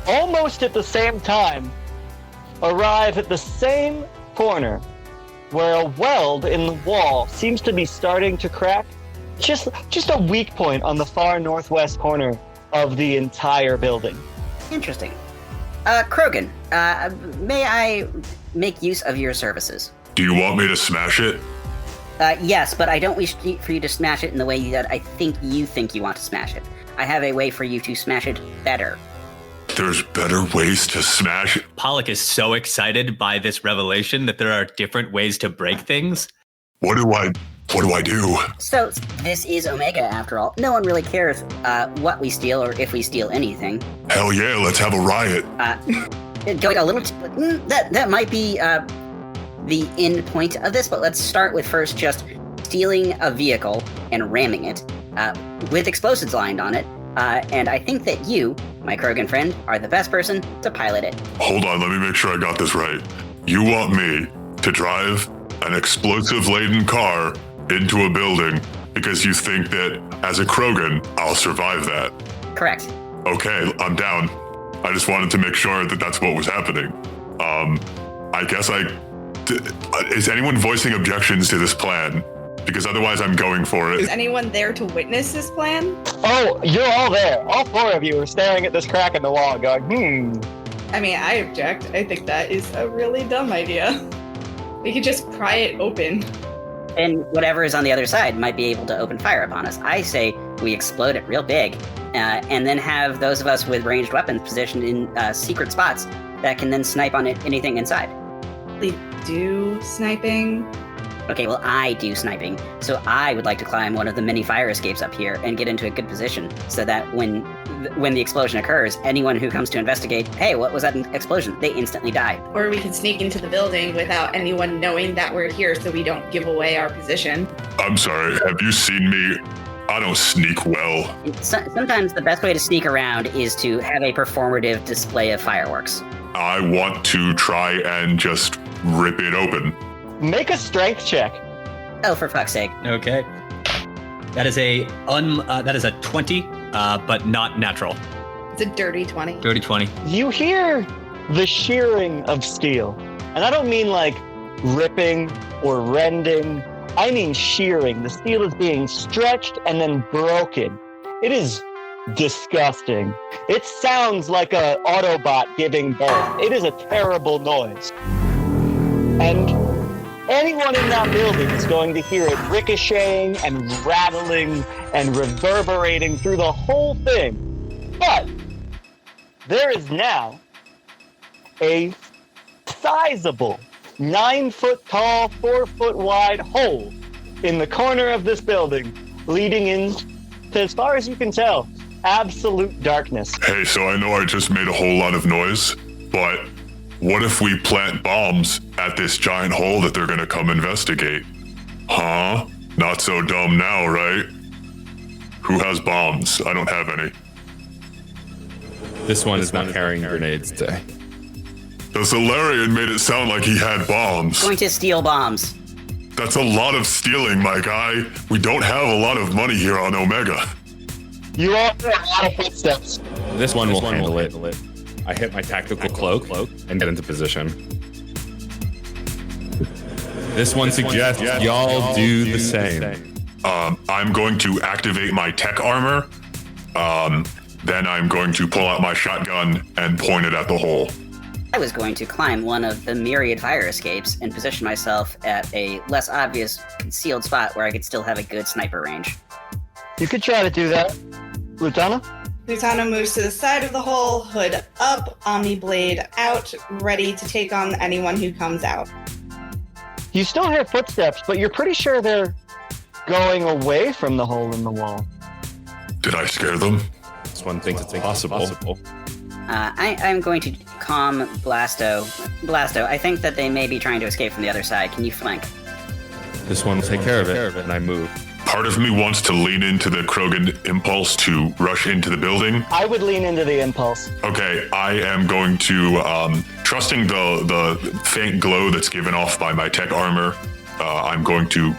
almost at the same time, arrive at the same corner where a weld in the wall seems to be starting to crack. Just a weak point on the far northwest corner of the entire building. Interesting. Krogan, may I make use of your services? Do you want me to smash it? Yes, but I don't wish for you to smash it in the way that I think you want to smash it. I have a way for you to smash it better. There's better ways to smash it. Pollock is so excited by this revelation that there are different ways to break things. What do I do? So, this is Omega, after all. No one really cares what we steal or if we steal anything. Hell yeah, let's have a riot. Going a little... that might be the end point of this, but let's start with first just stealing a vehicle and ramming it with explosives lined on it. And I think that you, my Krogan friend, are the best person to pilot it. Hold on, let me make sure I got this right. You want me to drive an explosive-laden car into a building because you think that, as a Krogan, I'll survive that? Correct. Okay, I'm down. I just wanted to make sure that that's what was happening. I guess is anyone voicing objections to this plan? Because otherwise I'm going for Is it. anyone there to witness this plan? Oh, you're all there. All 4 of you are staring at this crack in the wall going, I mean, I object. I think that is a really dumb idea. We could just pry it open. And whatever is on the other side might be able to open fire upon us. I say we explode it real big, and then have those of us with ranged weapons positioned in secret spots that can then snipe on anything inside. We do sniping. Okay, well, I do sniping, so I would like to climb one of the many fire escapes up here and get into a good position so that when the explosion occurs, anyone who comes to investigate, hey, what was that explosion? They instantly die. Or we can sneak into the building without anyone knowing that we're here so we don't give away our position. I'm sorry, have you seen me? I don't sneak well. Sometimes the best way to sneak around is to have a performative display of fireworks. I want to try and just rip it open. make a strength check. Oh, for fuck's sake. Okay. That is a 20, but not natural. It's a dirty 20. Dirty 20. You hear the shearing of steel. And I don't mean like ripping or rending. I mean shearing. The steel is being stretched and then broken. It is disgusting. It sounds like an Autobot giving birth. It is a terrible noise. And anyone in that building is going to hear it ricocheting and rattling and reverberating through the whole thing. But there is now a sizable 9-foot tall, 4-foot wide hole in the corner of this building, leading into, as far as you can tell, absolute darkness. Hey, so I know I just made a whole lot of noise, but what if we plant bombs at this giant hole that they're gonna come investigate? Huh? Not so dumb now, right? Who has bombs? I don't have any. This one is not carrying grenades today. The Solarian made it sound like he had bombs. Going to steal bombs. That's a lot of stealing, my guy. We don't have a lot of money here on Omega. You all hear a lot of footsteps. This one will handle it. I hit my tactical cloak and get into position. This one suggests y'all do the same. I'm going to activate my tech armor. Then I'm going to pull out my shotgun and point it at the hole. I was going to climb one of the myriad fire escapes and position myself at a less obvious concealed spot where I could still have a good sniper range. You could try to do that. Lutana? Lutana moves to the side of the hole, hood up, Omni Blade out, ready to take on anyone who comes out. You still hear footsteps, but you're pretty sure they're going away from the hole in the wall. Did I scare them? This one thinks it's impossible. I'm going to calm Blasto. Blasto, I think that they may be trying to escape from the other side. Can you flank? This one will take care of it, and I move. Part of me wants to lean into the Krogan impulse to rush into the building. I would lean into the impulse. Okay, I am going to, trusting the faint glow that's given off by my tech armor, I'm going to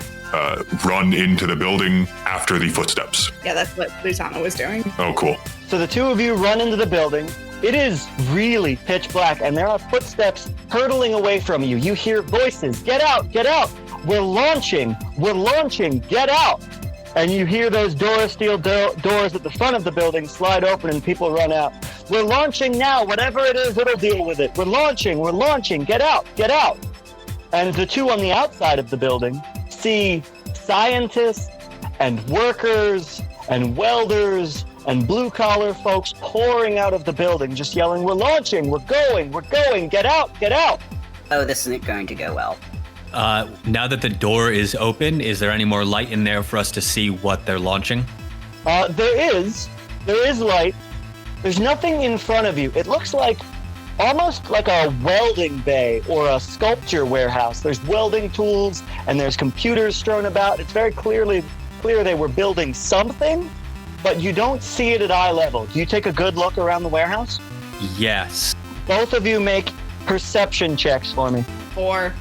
run into the building after the footsteps. Yeah, that's what Lutana was doing. Oh, cool. So the two of you run into the building. It is really pitch black, and there are footsteps hurtling away from you. You hear voices, get out, we're launching, get out. And you hear those Dora steel doors at the front of the building slide open and people run out. We're launching now, whatever it is, it'll deal with it. We're launching, get out. And the two on the outside of the building see scientists and workers and welders and blue-collar folks pouring out of the building, just yelling, we're launching, we're going, get out. Oh, this isn't going to go well. Now that the door is open, is there any more light in there for us to see what they're launching? There is light. There's nothing in front of you. It looks like almost like a welding bay or a sculpture warehouse. There's welding tools and there's computers strewn about. It's very clear they were building something, but you don't see it at eye level. Do you take a good look around the warehouse? Yes. Both of you make perception checks for me. 4.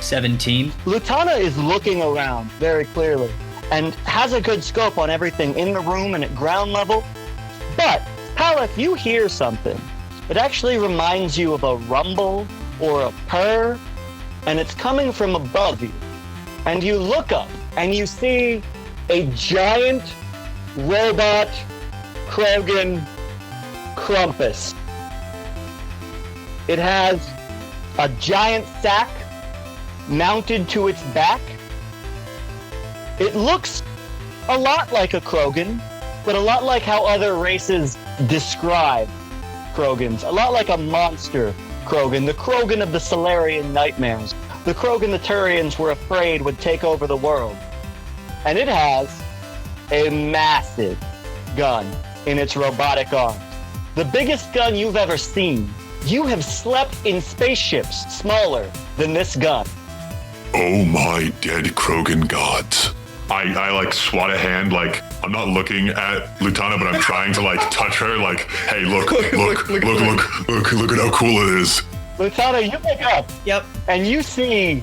17. Lutana is looking around very clearly and has a good scope on everything in the room and at ground level. But, Palak, you hear something. It actually reminds you of a rumble or a purr, and it's coming from above you. And you look up and you see a giant robot Krogan Krampus. It has a giant sack mounted to its back. It looks a lot like a Krogan, but a lot like how other races describe Krogans. A lot like a monster Krogan, the Krogan of the Solarian nightmares. The Krogan the Turians were afraid would take over the world. And it has a massive gun in its robotic arms. The biggest gun you've ever seen. You have slept in spaceships smaller than this gun. Oh my dead Krogan gods. I like swat a hand, like I'm not looking at Lutana, but I'm trying to like touch her, like, hey, look at how cool it is. Lutana, you wake up. Yep. And you see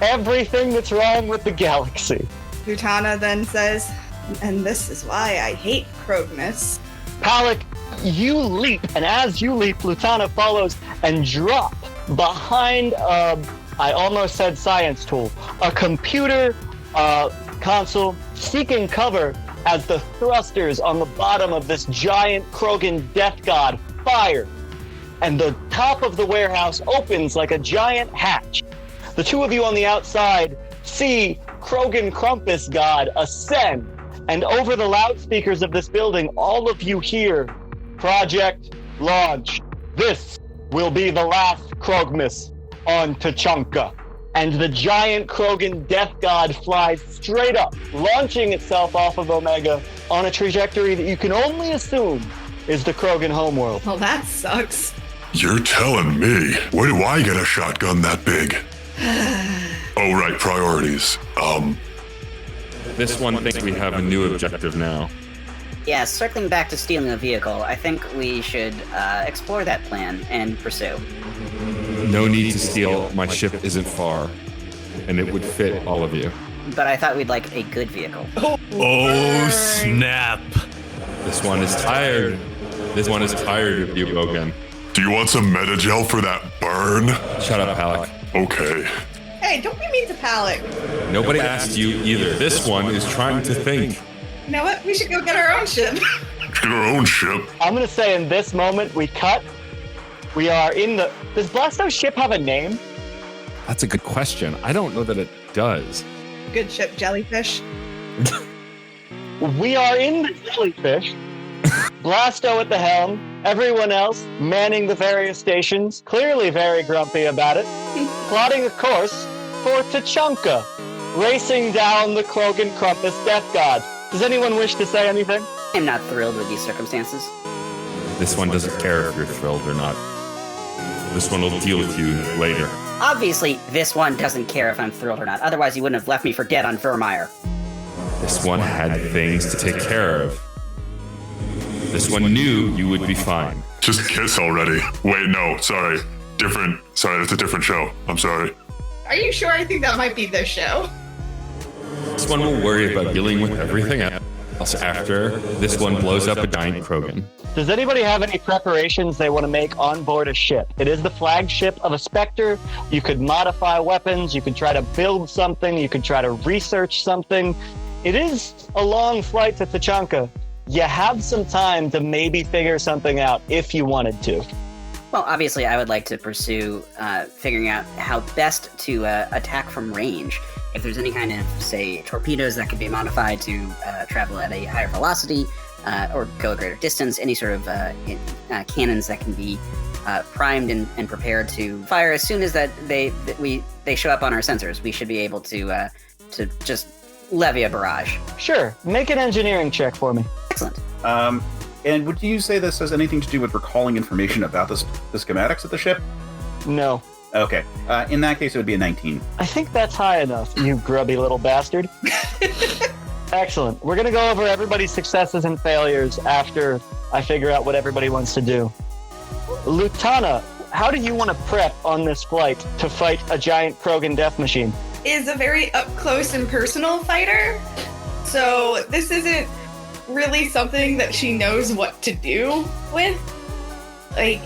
everything that's wrong with the galaxy. Lutana then says, and this is why I hate Krognus. Palak, you leap, and as you leap, Lutana follows and drop behind I almost said science tool, a computer console seeking cover as the thrusters on the bottom of this giant Krogan death god fire. And the top of the warehouse opens like a giant hatch. The two of you on the outside see Krogan Krampus god ascend. And over the loudspeakers of this building, all of you hear, Project Launch. This will be the last Krogmas on Tachanka. And the giant Krogan death god flies straight up, launching itself off of Omega on a trajectory that you can only assume is the Krogan homeworld. Well, that sucks. You're telling me. Where do I get a shotgun that big? Oh, right, priorities. This one thinks we have a new objective now. Yeah, circling back to stealing a vehicle, I think we should explore that plan and pursue. No need to steal. My ship isn't far, and it would fit all of you. But I thought we'd like a good vehicle. Oh, snap. This one is tired. This one is tired of you, Bogan. Do you want some Metagel for that burn? Shut up, Alec. Okay. Hey, don't be mean to Palak. Nobody asked you either. This one is trying to think. You know what? We should go get our own ship. get our own ship. I'm going to say in this moment we cut. We are in the... Does Blasto's ship have a name? That's a good question. I don't know that it does. Good ship, jellyfish. We are in the jellyfish. Blasto at the helm. Everyone else manning the various stations, clearly very grumpy about it. Plotting a course for Tachanka, racing down the Krogan Krampus Death God. Does anyone wish to say anything? I'm not thrilled with these circumstances. This one doesn't care if you're thrilled or not. This one will deal with you later. Obviously, this one doesn't care if I'm thrilled or not. Otherwise, he wouldn't have left me for dead on Vermeer. This one had things to take care of. This one knew you would be fine. Just kiss already. Wait, no, sorry. Different. Sorry, that's a different show. I'm sorry. Are you sure? I think that might be this show. This one will worry about dealing with everything else after this one blows up a giant Krogan. Does anybody have any preparations they want to make on board a ship? It is the flagship of a Spectre. You could modify weapons. You could try to build something. You could try to research something. It is a long flight to Tachanka. You have some time to maybe figure something out if you wanted to. Well, obviously, I would like to pursue figuring out how best to attack from range. If there's any kind of, say, torpedoes that could be modified to travel at a higher velocity or go a greater distance, any sort of cannons that can be primed and prepared to fire as soon as they show up on our sensors, we should be able to just levy a barrage. Sure. Make an engineering check for me. Excellent. And would you say this has anything to do with recalling information about the schematics of the ship? No. Okay. In that case, it would be a 19. I think that's high enough, you grubby little bastard. Excellent. We're going to go over everybody's successes and failures after I figure out what everybody wants to do. Lutana, how do you want to prep on this flight to fight a giant Krogan death machine? Is a very up close and personal fighter. So this isn't really something that she knows what to do with. Like,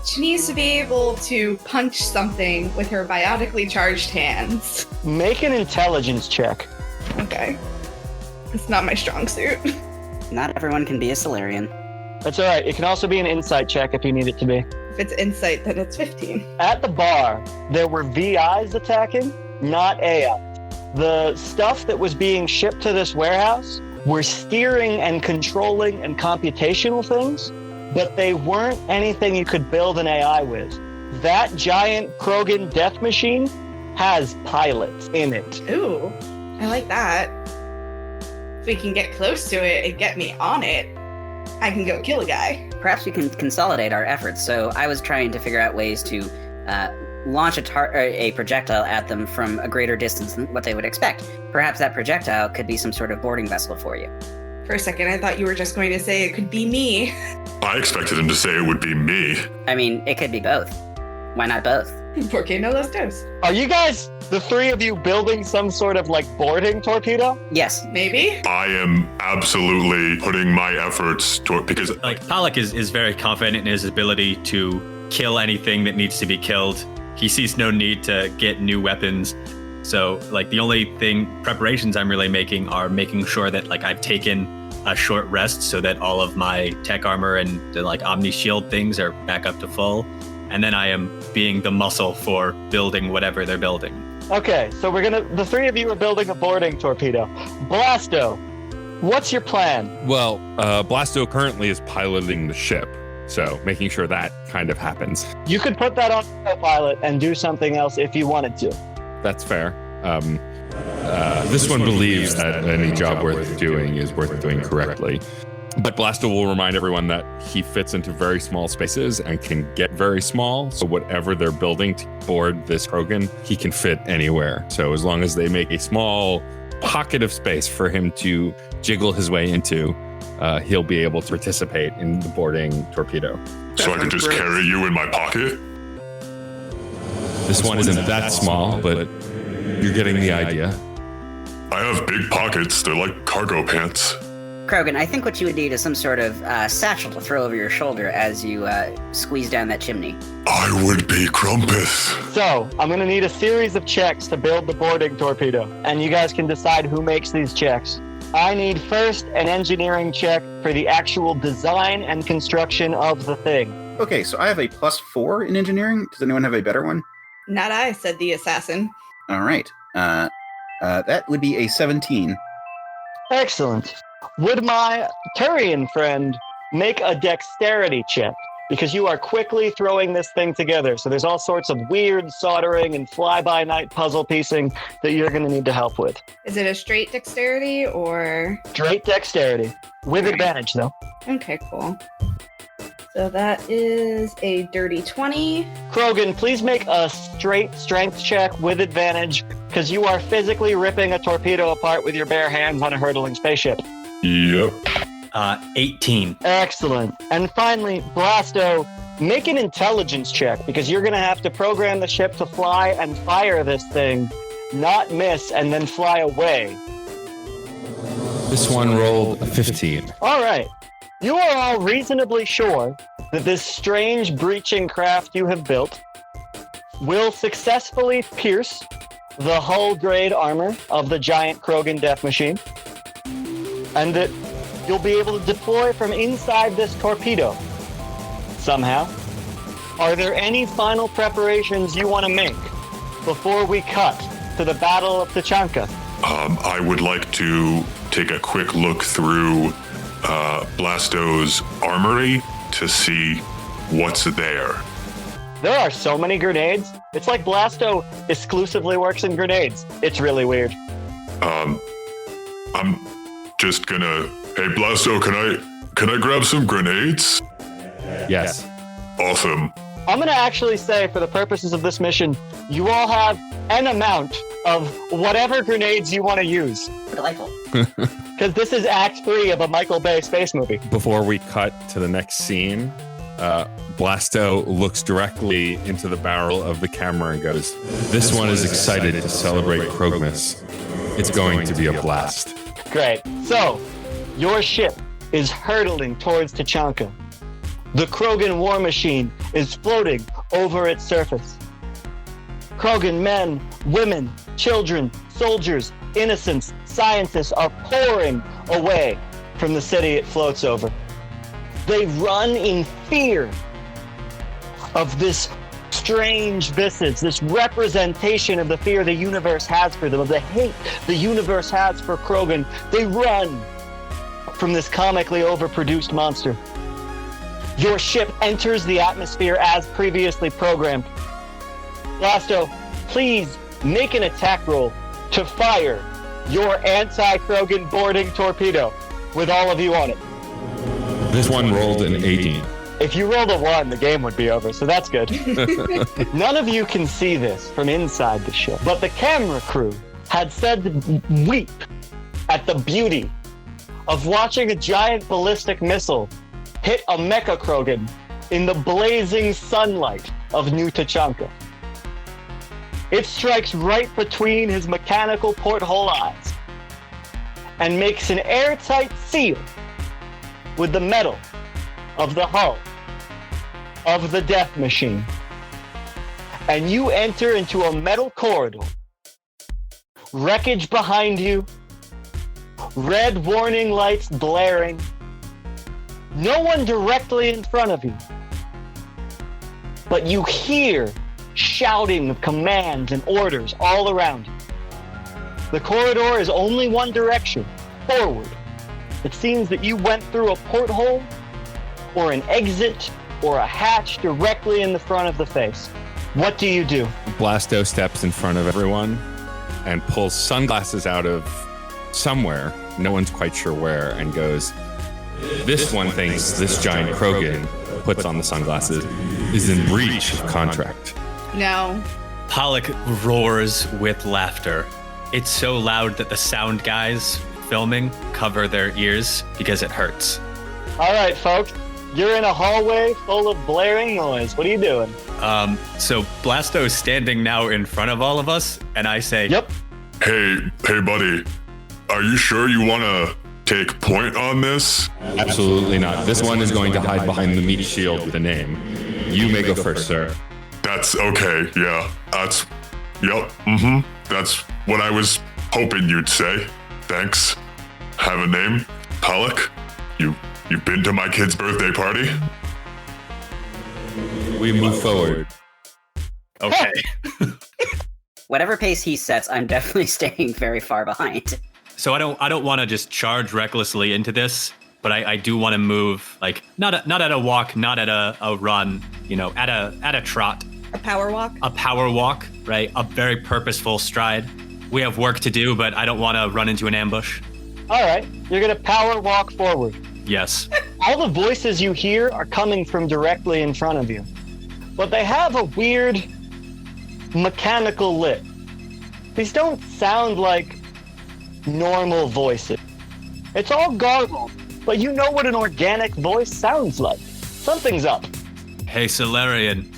she needs to be able to punch something with her biotically charged hands. Make an intelligence check. Okay. It's not my strong suit. Not everyone can be a Solarian. That's all right. It can also be an insight check if you need it to be. If it's insight, then it's 15. At the bar, there were VIs attacking, not AI. The stuff that was being shipped to this warehouse were steering and controlling and computational things, but they weren't anything you could build an AI with. That giant Krogan death machine has pilots in it. Ooh, I like that. If we can get close to it and get me on it, I can go kill a guy. Perhaps we can consolidate our efforts. So I was trying to figure out ways to launch a projectile at them from a greater distance than what they would expect. Perhaps that projectile could be some sort of boarding vessel for you. For a second, I thought you were just going to say it could be me. I expected him to say it would be me. I mean, it could be both. Why not both? Por qué no los dos? Are you guys, the three of you, building some sort of like boarding torpedo? Yes. Maybe? I am absolutely putting my efforts toward, because Like, Palak is very confident in his ability to kill anything that needs to be killed. He sees no need to get new weapons. So, like, the only preparations I'm really making are making sure that, like, I've taken a short rest so that all of my tech armor and the, like, Omni Shield things are back up to full. And then I am being the muscle for building whatever they're building. Okay, so the three of you are building a boarding torpedo. Blasto, what's your plan? Well, Blasto currently is piloting the ship, so making sure that kind of happens. You could put that on autopilot and do something else if you wanted to. That's fair. This one believes that any job worth doing is worth doing correctly. But Blasto will remind everyone that he fits into very small spaces and can get very small. So whatever they're building to board this Krogan, he can fit anywhere. So as long as they make a small pocket of space for him to jiggle his way into, he'll be able to participate in the boarding torpedo. so I can just carry you in my pocket. This one isn't that small, but you're getting the idea. I have big pockets. They're like cargo pants. Krogan, I think what you would need is some sort of satchel to throw over your shoulder as you squeeze down that chimney. I would be Krampus. So, I'm going to need a series of checks to build the boarding torpedo, and you guys can decide who makes these checks. I need first an engineering check for the actual design and construction of the thing. Okay, so I have a +4 in engineering. Does anyone have a better one? Not I, said the assassin. All right. That would be a 17. Excellent. Would my Turian friend make a dexterity check? Because you are quickly throwing this thing together. So there's all sorts of weird soldering and fly-by-night puzzle piecing that you're going to need to help with. Is it a straight dexterity or? Straight dexterity. With advantage, though. Okay, cool. So that is a dirty 20. Krogan, please make a straight strength check with advantage, because you are physically ripping a torpedo apart with your bare hands on a hurtling spaceship. Yep. 18. Excellent. And finally, Blasto, make an intelligence check, because you're going to have to program the ship to fly and fire this thing, not miss, and then fly away. This one rolled a 15. All right. You are all reasonably sure that this strange breaching craft you have built will successfully pierce the hull-grade armor of the giant Krogan death machine, and that you'll be able to deploy from inside this torpedo somehow. Are there any final preparations you want to make before we cut to the Battle of Tachanka? I would like to take a quick look through Blasto's armory to see what's there. There are so many grenades. It's like Blasto exclusively works in grenades. It's really weird. I'm just gonna. Hey, Blasto, can I grab some grenades? Yes. Awesome. I'm going to actually say, for the purposes of this mission, you all have an amount of whatever grenades you want to use. Delightful. Because this is Act 3 of a Michael Bay space movie. Before we cut to the next scene, Blasto looks directly into the barrel of the camera and goes, "This one is excited to celebrate Krogmas. It's going to be a blast." Great. So, your ship is hurtling towards Tachanka. The Krogan war machine is floating over its surface. Krogan men, women, children, soldiers, innocents, scientists are pouring away from the city it floats over. They run in fear of this strange visage, this representation of the fear the universe has for them, of the hate the universe has for Krogan. They run from this comically overproduced monster. Your ship enters the atmosphere as previously programmed. Blasto, please make an attack roll to fire your anti-Krogan boarding torpedo with all of you on it. This one rolled an 18. If you rolled a 1, the game would be over, so that's good. None of you can see this from inside the ship, but the camera crew had said to weep at the beauty of watching a giant ballistic missile hit a mecha Krogan in the blazing sunlight of New Tachanka. It strikes right between his mechanical porthole eyes and makes an airtight seal with the metal of the hull of the death machine. And you enter into a metal corridor. Wreckage behind you, red warning lights blaring, no one directly in front of you. But you hear shouting of commands and orders all around you. The corridor is only one direction, forward. It seems that you went through a porthole or an exit or a hatch directly in the front of the face. What do you do? Blasto steps in front of everyone and pulls sunglasses out of somewhere, no one's quite sure where, and goes, "This one thinks this giant Krogan," puts on the sunglasses, "is in breach of contract." No. Pollock roars with laughter. It's so loud that the sound guys filming cover their ears because it hurts. All right, folks. You're in a hallway full of blaring noise. What are you doing? So Blasto is standing now in front of all of us, and I say, Yep. Hey, buddy. Are you sure you want to take point on this? Absolutely not. This one is going to hide behind the meat shield with a name. You may go first, sir. That's okay. Yeah, that's what I was hoping you'd say. Thanks. have a name? Pollock? You've been to my kid's birthday party? We move forward. Okay. Whatever pace he sets, I'm definitely staying very far behind. So I don't want to just charge recklessly into this, but I do want to move, like not at a walk, not at a run, at a trot. A power walk? A power walk, right? A very purposeful stride. We have work to do, but I don't want to run into an ambush. All right, you're gonna power walk forward. Yes. All the voices you hear are coming from directly in front of you, but they have a weird mechanical lip. These don't sound like normal voices. It's all garbled, but you know what an organic voice sounds like. Something's up. Hey, Solarian,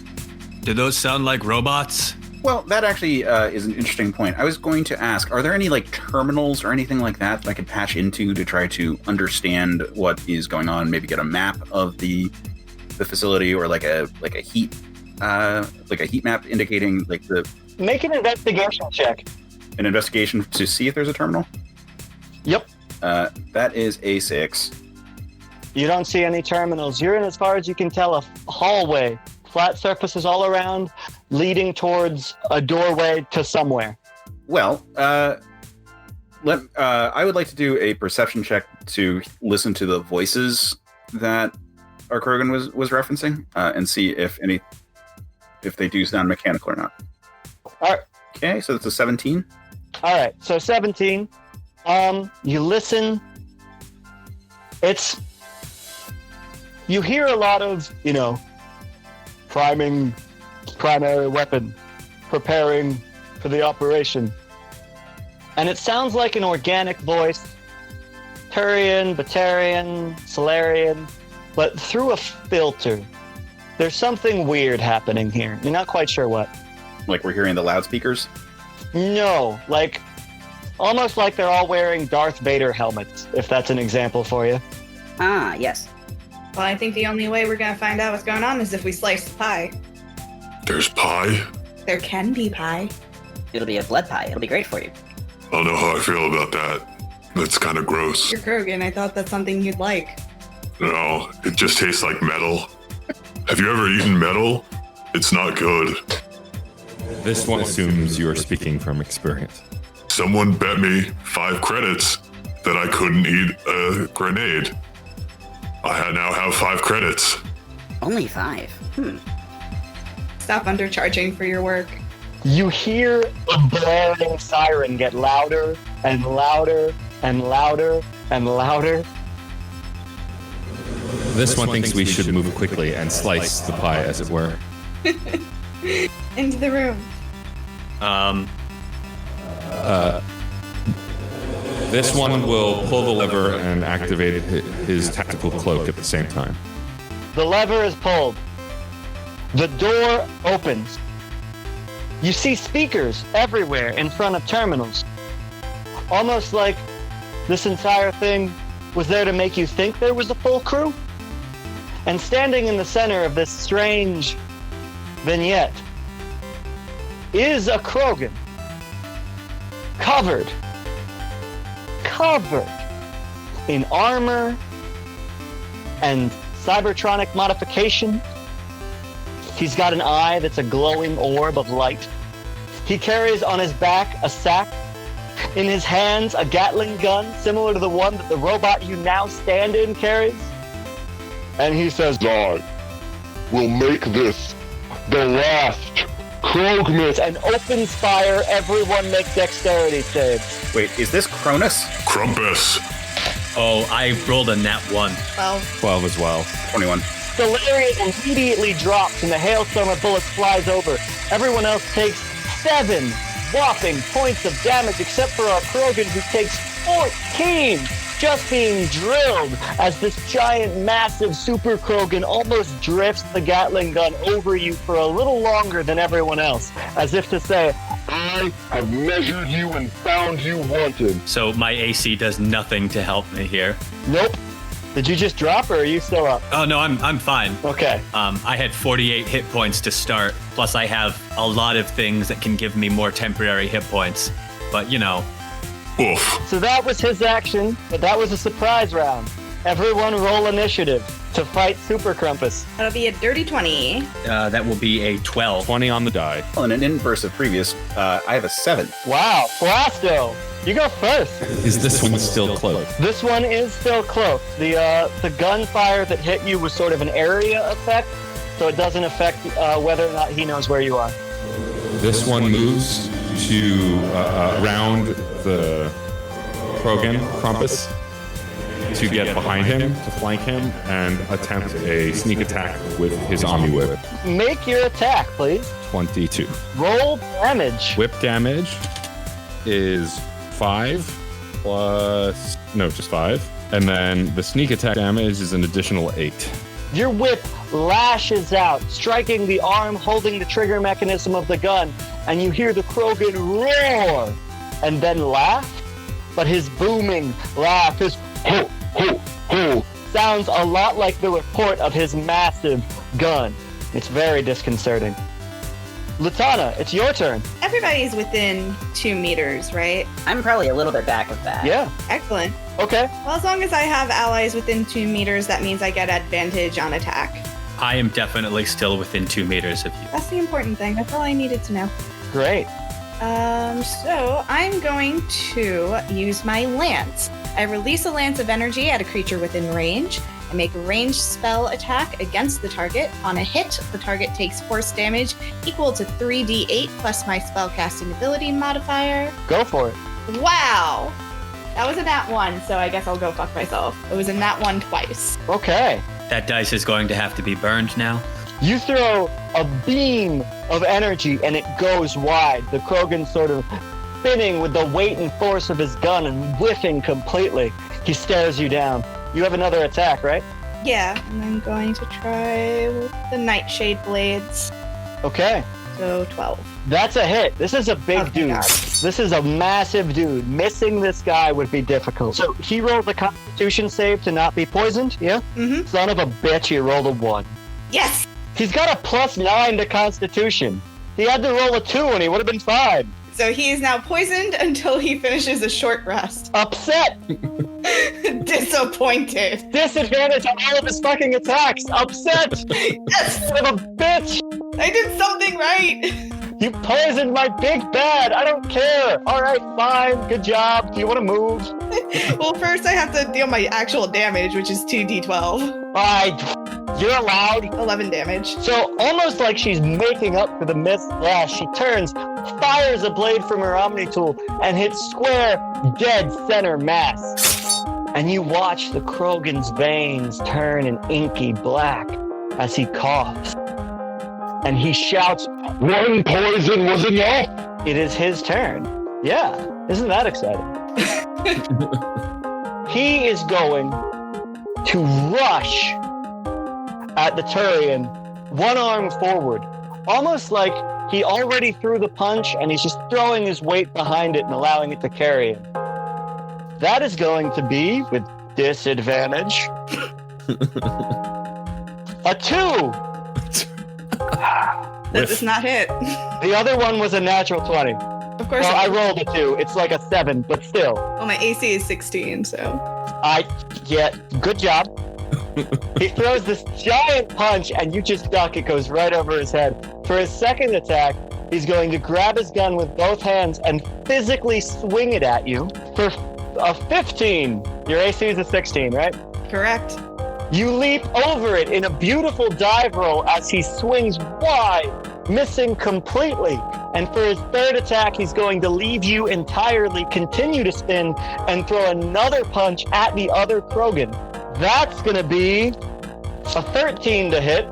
do those sound like robots? Well, that actually is an interesting point. I was going to ask, are there any terminals or anything like that I could patch into to try to understand what is going on? Maybe get a map of the facility, or a heat map indicating the. Make an investigation check. An investigation to see if there's a terminal. Yep. That is a 6. You don't see any terminals. You're in, as far as you can tell, a hallway. Flat surfaces all around, leading towards a doorway to somewhere. Well, I would like to do a perception check to listen to the voices that our Krogan was referencing, and see if they do sound mechanical or not. All right. Okay, so that's a 17. All right, so 17. You listen. You hear a lot of, priming primary weapon, preparing for the operation. And it sounds like an organic voice. Turian, Batarian, Solarian, but through a filter. There's something weird happening here. You're not quite sure what. Like we're hearing the loudspeakers? No, almost like they're all wearing Darth Vader helmets, if that's an example for you. Ah, yes. Well, I think the only way we're going to find out what's going on is if we slice the pie. There's pie? There can be pie. It'll be a blood pie. It'll be great for you. I don't know how I feel about that. That's kind of gross. You're Krogan. I thought that's something you'd like. No, it just tastes like metal. Have you ever eaten metal? It's not good. This one assumes you are speaking from experience. Someone bet me 5 credits that I couldn't eat a grenade. I now have 5 credits. Only 5? Stop undercharging for your work. You hear a blaring siren get louder and louder and louder and louder. This one thinks we should move quickly and slice the pie, as it were. Into the room. This one will pull the lever and activate his tactical cloak at the same time. The lever is pulled. The door opens. You see speakers everywhere in front of terminals. Almost like this entire thing was there to make you think there was a full crew. And standing in the center of this strange vignette is a Krogan. Covered in armor and Cybertronic modification. He's got an eye that's a glowing orb of light. He carries on his back a sack. In his hands, a Gatling gun similar to the one that the robot you now stand in carries. And he says, I will make this the last Krogmas, and opens fire. Everyone make dexterity saves. Wait, is this Cronus? Crumpus. Oh, I rolled a nat 1. 12 as well. 21. Solarian immediately drops and the hailstorm of bullets flies over. Everyone else takes 7 whopping points of damage except for our Krogan, who takes 14 just being drilled as this giant, massive super Krogan almost drifts the Gatling gun over you for a little longer than everyone else, as if to say, I have measured you and found you wanted. So my AC does nothing to help me here. nope. Did you just drop or are you still up? Oh no, I'm fine. Okay. I had 48 hit points to start, plus I have a lot of things that can give me more temporary hit points. But Oof. So that was his action, but that was a surprise round. Everyone roll initiative to fight Super Krampus. That'll be a dirty 20. That will be a 12. 20 on the die. Well, in an inverse of previous, I have a 7. Wow, Blasto, you go first. Is this one still close? This one is still close. The gunfire that hit you was sort of an area effect, so it doesn't affect whether or not he knows where you are. This one moves to round the Krogan, Krampus, to get behind him, to flank him, and attempt a sneak attack with his Omni Whip. Make your attack, please. 22. Roll damage. Whip damage is 5 plus... No, just 5. And then the sneak attack damage is an additional 8. Your whip lashes out, striking the arm holding the trigger mechanism of the gun, and you hear the Krogan roar and then laugh. But his booming laugh, his ho, ho, ho, sounds a lot like the report of his massive gun. It's very disconcerting. Lutana, it's your turn. Everybody's within 2 meters, right? I'm probably a little bit back of that. Yeah. Excellent. Okay. Well, as long as I have allies within 2 meters, that means I get advantage on attack. I am definitely still within 2 meters of you. That's the important thing. That's all I needed to know. Great. So I'm going to use my lance. I release a lance of energy at a creature within range. I make a ranged spell attack against the target. On a hit, the target takes force damage equal to 3d8 plus my spellcasting ability modifier. Go for it. Wow! That was a nat 1, so I guess I'll go fuck myself. It was a nat 1 twice. Okay. That dice is going to have to be burned now. You throw a beam of energy and it goes wide. The Krogan sort of spinning with the weight and force of his gun and whiffing completely. He stares you down. You have another attack, right? Yeah, and I'm going to try with the Nightshade Blades. Okay. So 12. That's a hit. This is a big Oh, dude. God. This is a massive dude. Missing this guy would be difficult. So he rolled a Constitution save to not be poisoned, yeah? Mm-hmm. Son of a bitch, he rolled a 1. Yes! He's got a +9 to Constitution. He had to roll a 2 and he would have been fine. So he is now poisoned until he finishes a short rest. Upset. Disappointed. Disadvantage on all of his fucking attacks. Upset. Yes! Son of a bitch. I did something right! You poisoned my big bad. I don't care. All right, fine. Good job. Do you want to move? Well, first I have to deal my actual damage, which is 2d12. You're allowed. 11 damage. So almost like she's making up for the missed blast, she turns, fires a blade from her Omni tool, and hits square, dead center mass. And you watch the Krogan's veins turn an inky black as he coughs. And he shouts, One poison was enough. it is his turn. Yeah, isn't that exciting? He is going to rush at the Turian, one arm forward, almost like he already threw the punch and he's just throwing his weight behind it and allowing it to carry him. That is going to be with disadvantage. A 2. That does not hit. The other one was a natural 20. Of course. Well, I rolled a 2. It's like a 7, but still. Well, my AC is 16, so. Good job. He throws this giant punch and you just duck. It goes right over his head. For his second attack, he's going to grab his gun with both hands and physically swing it at you for a 15. Your AC is a 16, right? Correct. You leap over it in a beautiful dive roll as he swings wide, missing completely. And for his third attack, he's going to leave you entirely, continue to spin, and throw another punch at the other Krogan. That's going to be a 13 to hit.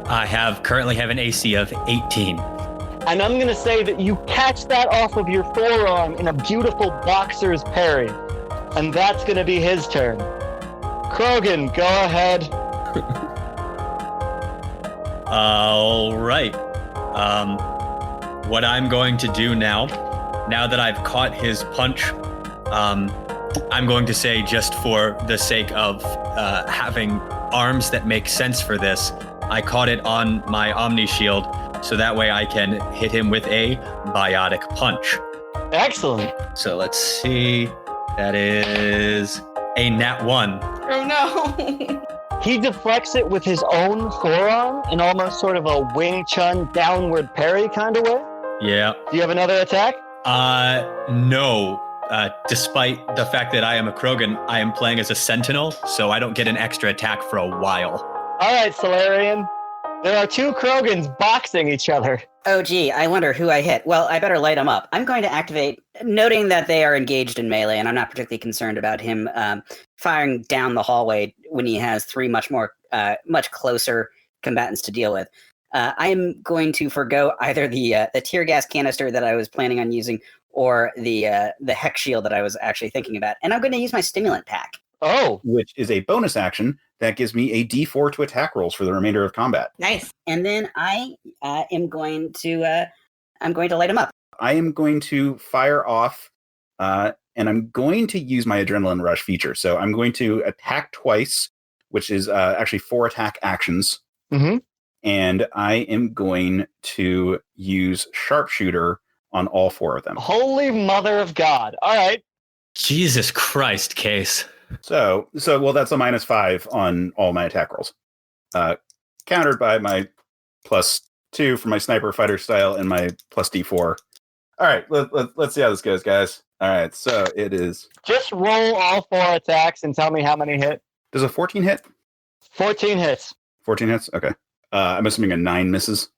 I currently have an AC of 18. And I'm going to say that you catch that off of your forearm in a beautiful boxer's parry. And that's going to be his turn. Krogan, go ahead. All right. What I'm going to do now that I've caught his punch, I'm going to say, just for the sake of having arms that make sense for this, I caught it on my Omni Shield, so that way I can hit him with a biotic punch. Excellent. So let's see. That is a nat 1. Oh no. He deflects it with his own forearm in almost sort of a Wing Chun downward parry kind of way. Yeah. Do you have another attack? No. Despite the fact that I am a Krogan, I am playing as a Sentinel, so I don't get an extra attack for a while. All right, Solarian. There are two Krogans boxing each other. Oh, gee, I wonder who I hit. Well, I better light them up. I'm going to activate, noting that they are engaged in melee, and I'm not particularly concerned about him firing down the hallway when he has three much closer combatants to deal with. I am going to forgo either the tear gas canister that I was planning on using or the hex shield that I was actually thinking about, and I'm going to use my stimulant pack. Oh, which is a bonus action that gives me a D4 to attack rolls for the remainder of combat. Nice. And then I am going to light him up. I am going to fire off, and I'm going to use my adrenaline rush feature. So I'm going to attack twice, which is actually 4 attack actions. Mm-hmm. And I am going to use sharpshooter on all 4 of them. Holy mother of God. All right. Jesus Christ, Case. So well, that's a -5 on all my attack rolls. Countered by my +2 for my sniper fighter style and my +D4. All right, let's see how this goes, guys. All right, so it is... Just roll all 4 attacks and tell me how many hit. Does a 14 hit? 14 hits. 14 hits? Okay. I'm assuming a 9 misses.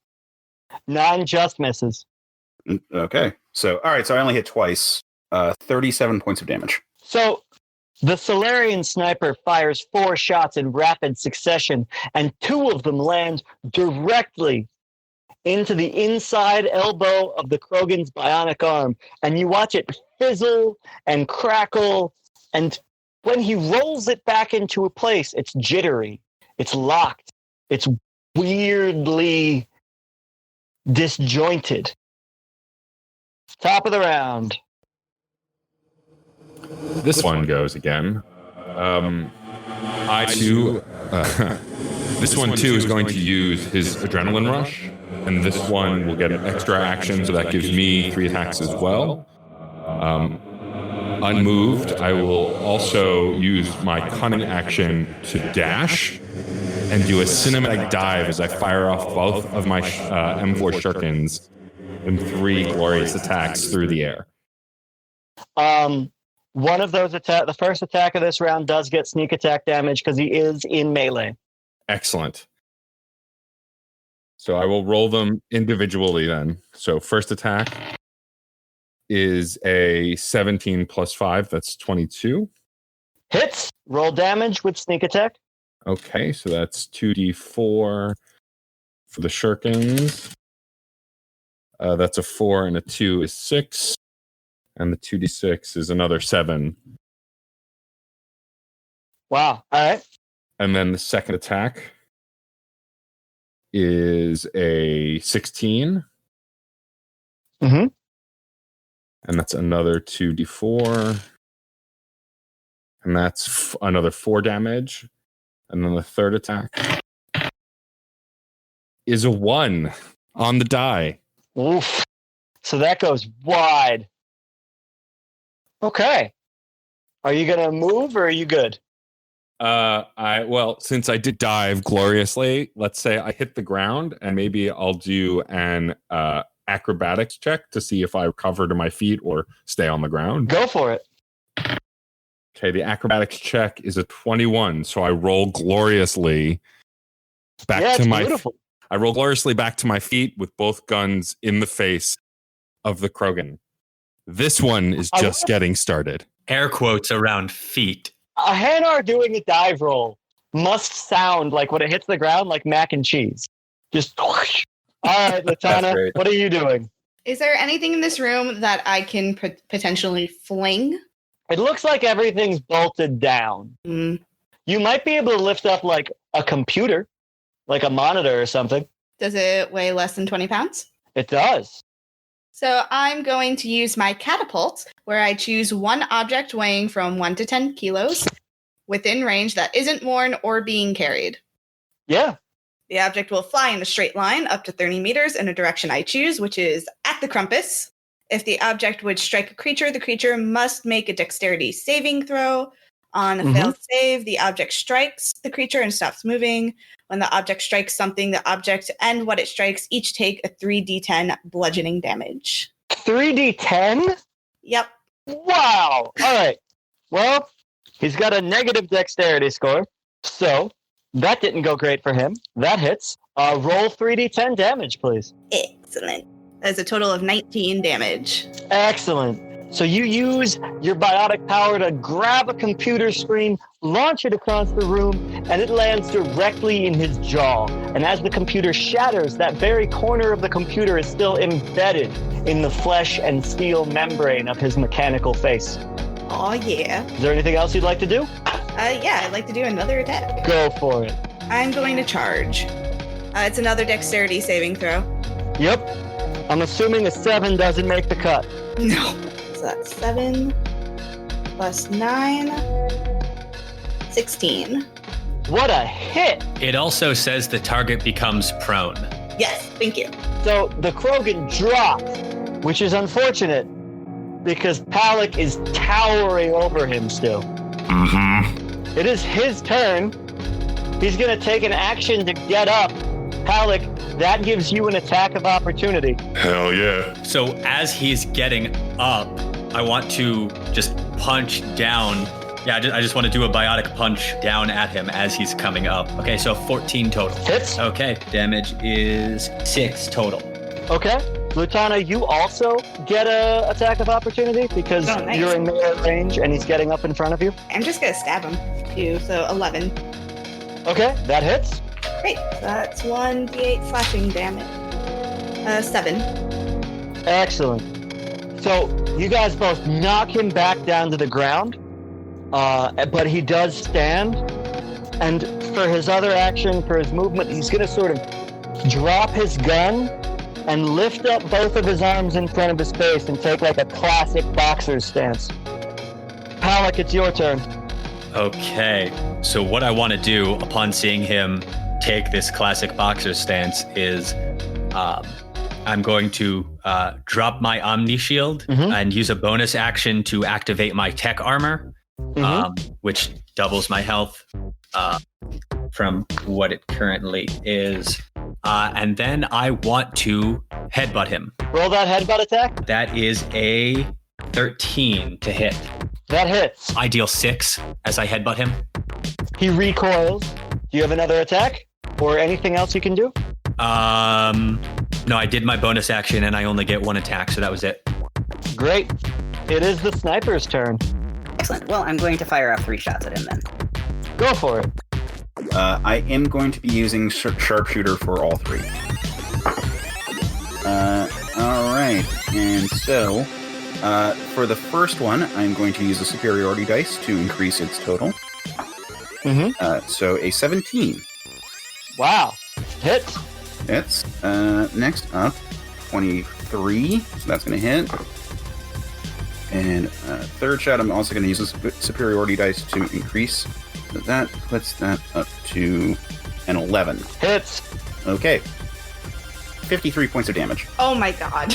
9 just misses. Okay. So, all right, so I only hit twice. 37 points of damage. So the Solarian sniper fires 4 shots in rapid succession, and 2 of them land directly into the inside elbow of the Krogan's bionic arm. And you watch it fizzle and crackle, and when he rolls it back into a place, it's jittery, it's locked, it's weirdly disjointed. Top of the round. This one goes again. I too. This one too is going to use his adrenaline rush, and this one will get an extra action, so that gives me 3 attacks as well. Unmoved, I will also use my cunning action to dash and do a cinematic dive as I fire off both of my M4 shurikens in 3 glorious attacks through the air. One of those the first attack of this round does get sneak attack damage because he is in melee. Excellent. So I will roll them individually then. So first attack is a 17 plus 5. That's 22. Hits. Roll damage with sneak attack. Okay, so that's 2d4 for the shurikens. That's a 4 and a 2 is 6. And the 2d6 is another 7. Wow. All right. And then the second attack is a 16. Mm-hmm. And that's another 2d4. And that's another 4 damage. And then the third attack is a 1 on the die. Oof. So that goes wide. Okay. Are you going to move or are you good? Since I did dive gloriously, let's say I hit the ground, and maybe I'll do an acrobatics check to see if I recover to my feet or stay on the ground. Go for it. Okay, the acrobatics check is a 21, so I roll gloriously back to my beautiful. I roll gloriously back to my feet with both guns in the face of the Krogan. This one is just getting started. Air quotes around feet. A Hanar doing a dive roll must sound like when it hits the ground like mac and cheese. Just whoosh. All right, Latana, what are you doing? Is there anything in this room that I can potentially fling? It looks like everything's bolted down. Mm. You might be able to lift up like a computer, like a monitor or something. Does it weigh less than 20 pounds? It does. So I'm going to use my catapult, where I choose one object weighing from 1 to 10 kilos within range that isn't worn or being carried. Yeah. The object will fly in a straight line up to 30 meters in a direction I choose, which is at the Crumpus. If the object would strike a creature, the creature must make a dexterity saving throw. On a failed save, the object strikes the creature and stops moving. When the object strikes something, the object and what it strikes each take a 3d10 bludgeoning damage. 3d10? Yep. Wow! Alright. Well, he's got a negative dexterity score, so that didn't go great for him. That hits. Roll 3d10 damage, please. Excellent. That's a total of 19 damage. Excellent. So you use your biotic power to grab a computer screen, launch it across the room, and it lands directly in his jaw. And as the computer shatters, that very corner of the computer is still embedded in the flesh and steel membrane of his mechanical face. Oh yeah. Is there anything else you'd like to do? Yeah, I'd like to do another attack. Go for it. I'm going to charge. It's another dexterity saving throw. Yep. I'm assuming a 7 doesn't make the cut. No. So that's 7 plus 9, 16. What a hit! It also says the target becomes prone. Yes, thank you. So the Krogan drops, which is unfortunate because Palak is towering over him still. It is his turn. He's going to take an action to get up. Palak, that gives you an attack of opportunity. Hell yeah. So as he's getting up, I want to just punch down. Yeah, I just want to do a biotic punch down at him as he's coming up. Okay, so 14 total. Hits. Okay, damage is 6 total. Okay. Lutana, you also get a attack of opportunity because nice. You're in melee range and he's getting up in front of you. I'm just going to stab him, too. So 11. Okay, that hits. Great. So that's 1d8 slashing damage. 7. Excellent. So you guys both knock him back down to the ground, but he does stand. And for his other action, for his movement, he's going to sort of drop his gun and lift up both of his arms in front of his face and take like a classic boxer's stance. Palak, it's your turn. Okay, so what I want to do upon seeing him take this classic boxer stance is I'm going to drop my Omni Shield and use a bonus action to activate my tech armor, which doubles my health from what it currently is. And then I want to headbutt him. Roll that headbutt attack. That is a 13 to hit. That hits. I deal 6 as I headbutt him. He recoils. Do you have another attack or anything else you can do? No, I did my bonus action and I only get 1 attack, so that was it. Great. It is the sniper's turn. Excellent. Well, I'm going to fire off 3 shots at him then. Go for it. I am going to be using sharpshooter for all 3. All right, and so for the first one, I'm going to use a superiority dice to increase its total. So a 17. Wow. Hits. Hits. Next up, 23. So that's going to hit. And third shot, I'm also going to use a superiority dice to increase. So that puts that up to an 11. Hits. Okay. 53 points of damage. Oh my god.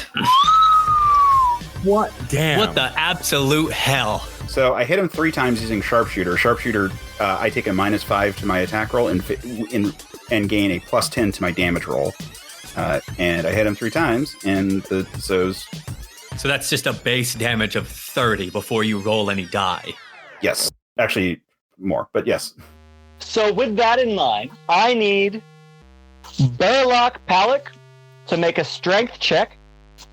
What? Damn. What the absolute hell? So I hit him 3 times using sharpshooter. Sharpshooter, I take a -5 to my attack roll and gain a +10 to my damage roll. And I hit him 3 times, and so that's just a base damage of 30 before you roll any die. Yes. Actually, more, but yes. So with that in mind, I need Burlock Palak to make a strength check,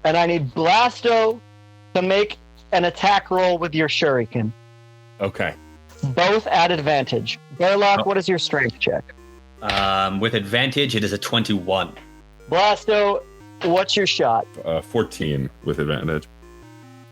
and I need Blasto to make an attack roll with your shuriken. Okay. Both at advantage. Burlock, what is your strength check? With advantage, it is a 21. Blasto, what's your shot? 14 with advantage.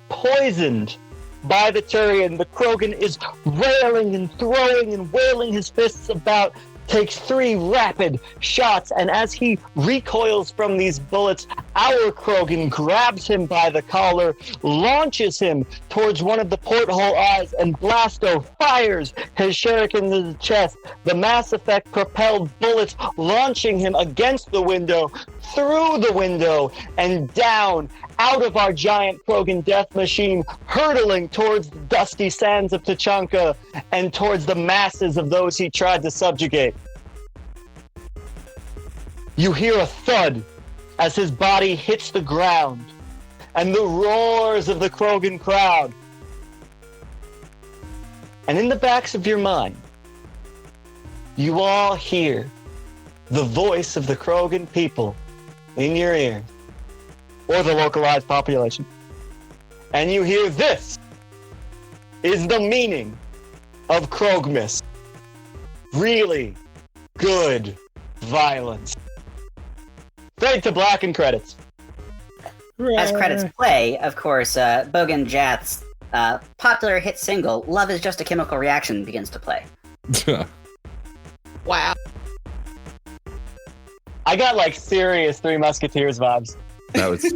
Poisoned by the Turian, the Krogan is railing and throwing and wailing his fists about, takes 3 rapid shots, and as he recoils from these bullets, our Krogan grabs him by the collar, launches him towards one of the porthole eyes, and Blasto fires his shuriken in the chest, the Mass Effect propelled bullets launching him against the window, through the window, and down out of our giant Krogan death machine, hurtling towards the dusty sands of Tachanka and towards the masses of those he tried to subjugate. You hear a thud as his body hits the ground, and the roars of the Krogan crowd. And in the backs of your mind, you all hear the voice of the Krogan people in your ear, or the localized population. And you hear, this is the meaning of Krogmas. Really good violence. Fade to black and credits. As credits play, of course, Bogan Jath's popular hit single, Love is Just a Chemical Reaction, begins to play. Wow. I got like serious Three Musketeers vibes. That was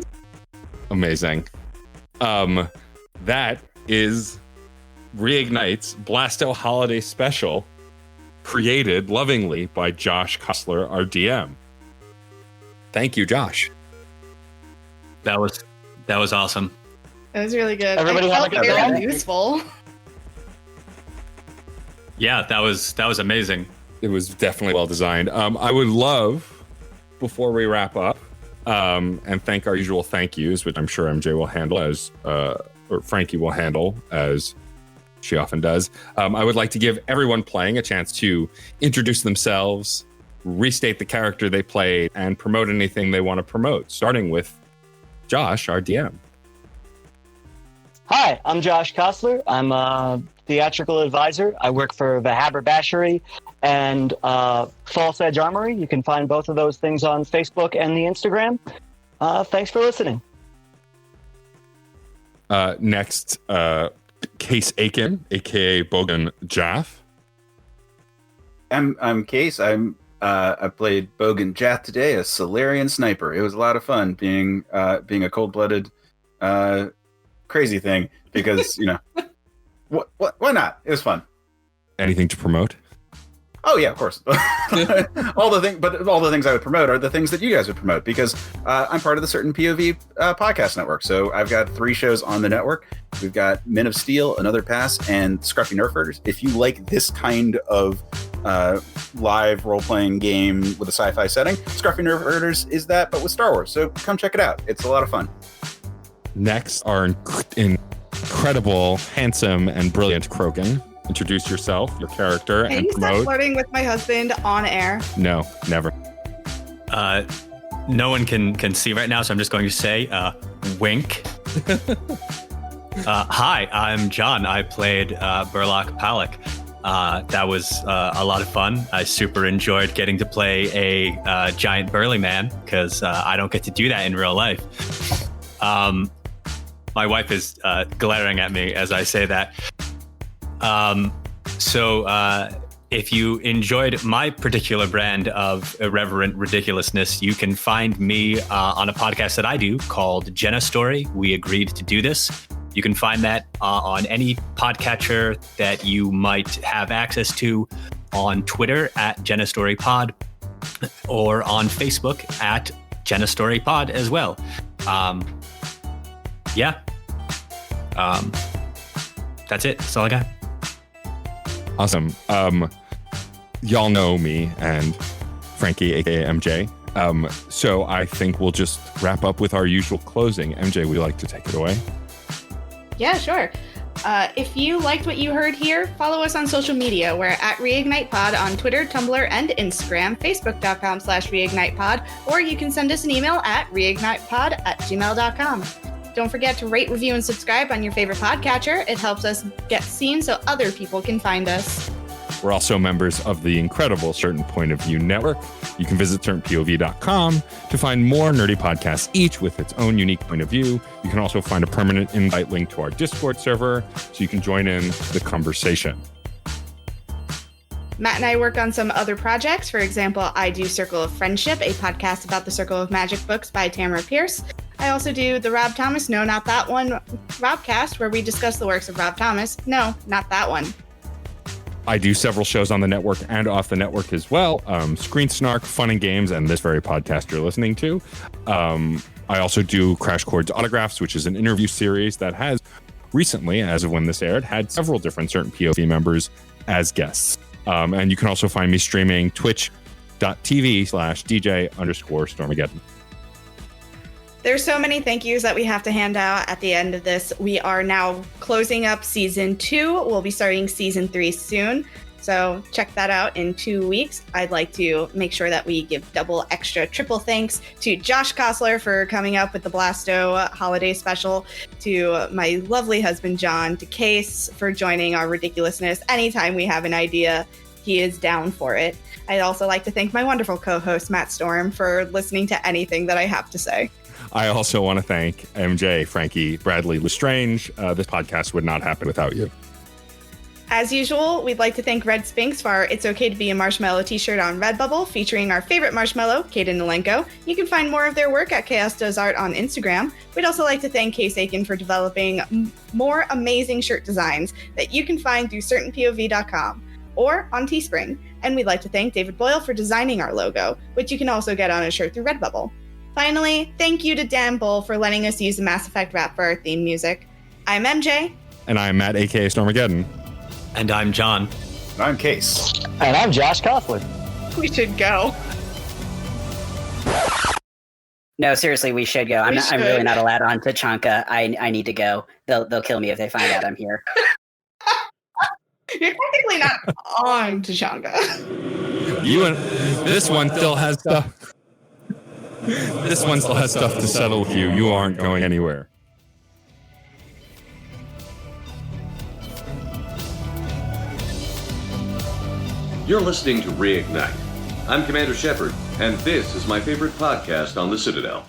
amazing. That is Reignite's Blasto Holiday Special, created lovingly by Josh Coslar, our DM. Thank you, Josh. That was awesome. That was really good. Everybody I have a felt good very day? useful. Yeah, that was amazing. It was definitely well designed. I would love, before we wrap up, and thank our usual thank yous, which I'm sure MJ will handle or Frankie will handle as she often does. I would like to give everyone playing a chance to introduce themselves, restate the character they played, and promote anything they want to promote, starting with Josh, our DM. Hi, I'm Josh Coslar. I'm a theatrical advisor. I work for the Haberdashery and False Edge Armory. You can find both of those things on Facebook and the Instagram. Thanks for listening. Next, Case Aiken, aka Bogan Jath. I'm Case. I played Bogan Jath today, a Solarian sniper. It was a lot of fun being a cold-blooded crazy thing because why not? It was fun. Anything to promote? Oh yeah, of course. all the things I would promote are the things that you guys would promote because I'm part of the Certain POV podcast network. So I've got 3 shows on the network. We've got Men of Steel, Another Pass, and Scruffy Nerf Herders. If you like this kind of live role-playing game with a sci-fi setting, Scruffy Nerf Herders is that, but with Star Wars. So come check it out. It's a lot of fun. Next, our incredible, handsome, and brilliant Krogan. Introduce yourself, your character, Can and you stop promote. flirting with my husband on air? No, never. No one can see right now, so I'm just going to say wink. Hi, I'm John. I played Burlock Palak. That was a lot of fun. I super enjoyed getting to play a giant burly man because I don't get to do that in real life. My wife is glaring at me as I say that. So if you enjoyed my particular brand of irreverent ridiculousness, you can find me on a podcast that I do called Jenna Story. We agreed to do this. You can find that on any podcatcher that you might have access to, on Twitter at Jenna Story Pod, or on Facebook at Jenna Story Pod as well. That's it. That's all I got. Awesome. Y'all know me and Frankie, aka MJ. So I think we'll just wrap up with our usual closing. MJ, would you like to take it away? Yeah, sure. If you liked what you heard here, follow us on social media. We're at Reignite Pod on Twitter, Tumblr, and Instagram, facebook.com/reignitepod, or you can send us an email at reignitepod@gmail.com. Don't forget to rate, review, and subscribe on your favorite podcatcher. It helps us get seen so other people can find us. We're also members of the incredible Certain Point of View network. You can visit certainpov.com to find more nerdy podcasts, each with its own unique point of view. You can also find a permanent invite link to our Discord server so you can join in the conversation. Matt and I work on some other projects. For example, I do Circle of Friendship, a podcast about the Circle of Magic books by Tamara Pierce. I also do the Rob Thomas, no, not that one, Robcast, where we discuss the works of Rob Thomas. No, not that one. I do several shows on the network and off the network as well. Screen Snark, Fun and Games, and this very podcast you're listening to. I also do Crash Chords Autographs, which is an interview series that has recently, as of when this aired, had several different certain POV members as guests. And you can also find me streaming twitch.tv/DJ_Stormageddon. There's so many thank yous that we have to hand out at the end of this. We are now closing up season 2. We'll be starting season 3 soon. So check that out in 2 weeks. I'd like to make sure that we give double, extra, triple thanks to Josh Coslar for coming up with the Blasto Holiday Special, to my lovely husband, John, to Case for joining our ridiculousness. Anytime we have an idea, he is down for it. I'd also like to thank my wonderful co-host, Matt Storm, for listening to anything that I have to say. I also want to thank MJ, Frankie, Bradley, Lestrange. This podcast would not happen without you. As usual, we'd like to thank Red Sphinx for our It's Okay to Be a Marshmallow t-shirt on Redbubble, featuring our favorite marshmallow, Kaden Nolenko. You can find more of their work at Chaos Does Art on Instagram. We'd also like to thank Case Aiken for developing more amazing shirt designs that you can find through certainpov.com or on Teespring. And we'd like to thank David Boyle for designing our logo, which you can also get on a shirt through Redbubble. Finally, thank you to Dan Bull for letting us use the Mass Effect rap for our theme music. I'm MJ. And I'm Matt, aka Stormageddon. And I'm John. And I'm Case. And I'm Josh Coslar. We should go. No, seriously, we should go. I'm really not allowed on Tachanka. I need to go. They'll kill me if they find out I'm here. You're technically not on Tachanka. This one still has stuff. This one still has stuff to settle with you. You aren't going anywhere. You're listening to Reignite. I'm Commander Shepard, and this is my favorite podcast on the Citadel.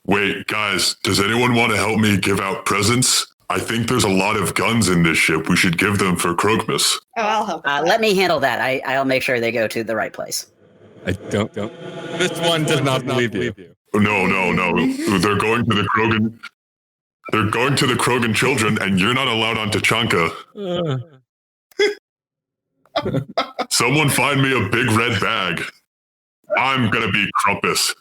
Wait, guys, does anyone want to help me give out presents? I think there's a lot of guns in this ship. We should give them for Krogmas. Oh, I'll help. Let me handle that. I'll make sure they go to the right place. I don't. This one does not believe you. No. They're going to the Krogan. They're going to the Krogan children, and you're not allowed on Tachanka. Someone find me a big red bag. I'm gonna be Krampus.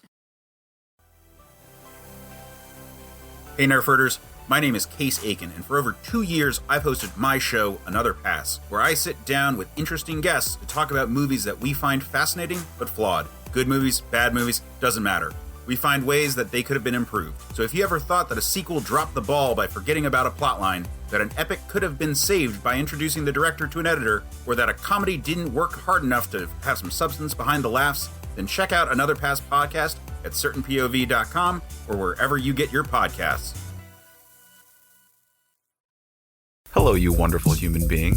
Hey, Nerferders. My name is Case Aiken, and for over 2 years, I've hosted my show, Another Pass, where I sit down with interesting guests to talk about movies that we find fascinating but flawed. Good movies, bad movies, doesn't matter. We find ways that they could have been improved. So if you ever thought that a sequel dropped the ball by forgetting about a plotline, that an epic could have been saved by introducing the director to an editor, or that a comedy didn't work hard enough to have some substance behind the laughs, then check out Another Pass podcast at certainpov.com or wherever you get your podcasts. Hello, you wonderful human being.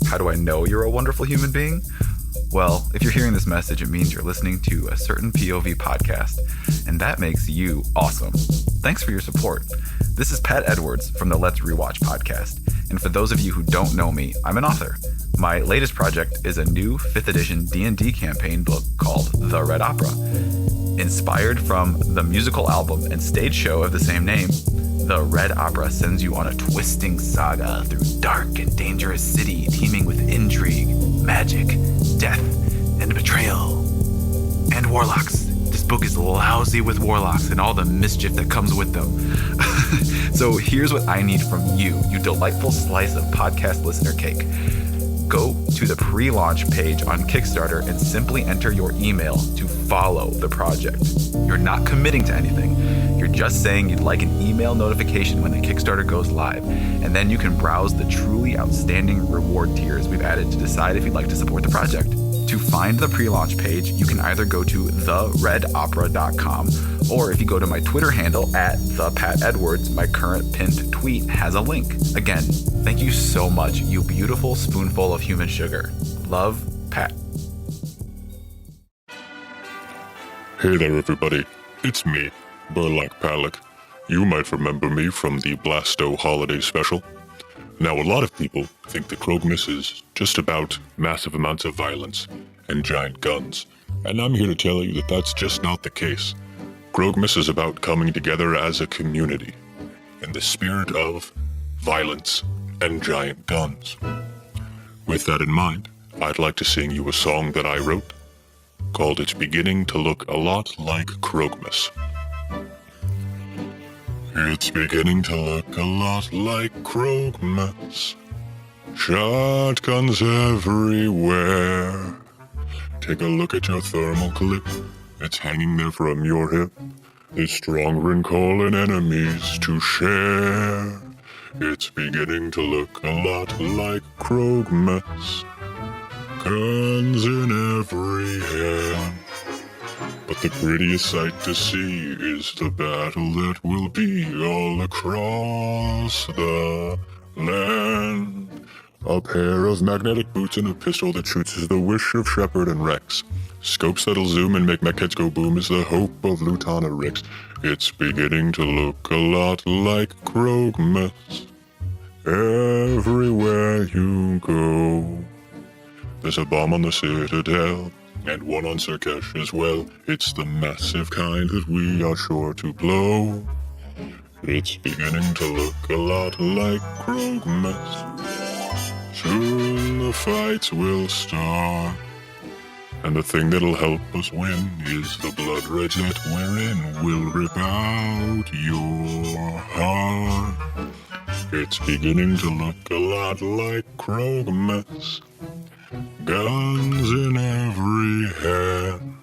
How do I know you're a wonderful human being? Well, if you're hearing this message, it means you're listening to a certain POV podcast, and that makes you awesome. Thanks for your support. This is Pat Edwards from the Let's Rewatch podcast, and for those of you who don't know me, I'm an author. My latest project is a new 5th edition D&D campaign book called The Red Opera. Inspired from the musical album and stage show of the same name, The Red Opera sends you on a twisting saga through dark and dangerous city teeming with intrigue, magic, death, and betrayal. And warlocks. This book is lousy with warlocks and all the mischief that comes with them. So here's what I need from you, you delightful slice of podcast listener cake. Go to the pre-launch page on Kickstarter and simply enter your email to follow the project. You're not committing to anything. You're just saying you'd like an email notification when the Kickstarter goes live, and then you can browse the truly outstanding reward tiers we've added to decide if you'd like to support the project. To find the pre-launch page, you can either go to theredopera.com, or if you go to my Twitter handle @ThePatEdwards, my current pinned tweet has a link. Again, thank you so much, you beautiful spoonful of human sugar. Love, Pat. Hey there, everybody. It's me, Burlak Palak. You might remember me from the Blasto Holiday Special. Now, a lot of people think that Krogmas is just about massive amounts of violence and giant guns, and I'm here to tell you that that's just not the case. Krogmas is about coming together as a community in the spirit of violence and giant guns. With that in mind, I'd like to sing you a song that I wrote called It's Beginning to Look a Lot Like Krogmas. It's beginning to look a lot like Krogmas. Shotguns everywhere. Take a look at your thermal clip. It's hanging there from your hip. There's strong Rin calling enemies to share. It's beginning to look a lot like Krogmas. Guns in every hand. But the prettiest sight to see is the battle that will be all across the land. A pair of magnetic boots and a pistol that shoots is the wish of Shepard and Rex. Scopes that'll zoom and make mech heads go boom is the hope of Lieutenant Rex. It's beginning to look a lot like Krogmas. Everywhere you go. There's a bomb on the Citadel, and one on Sirkesh as well. It's the massive kind that we are sure to blow. It's beginning to look a lot like Krogmas. Soon the fights will start. And the thing that'll help us win is the blood rage that we're in will rip out your heart. It's beginning to look a lot like Krogmas. Guns in every hand.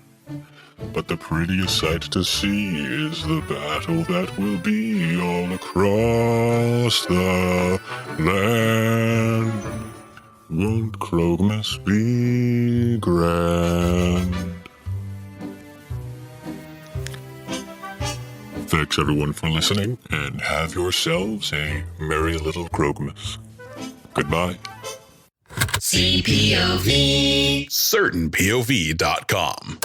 But the prettiest sight to see is the battle that will be all across the land. Won't Krogmas be grand? Thanks everyone for listening, and have yourselves a merry little Krogmas. Goodbye. CPOV. CertainPOV.com.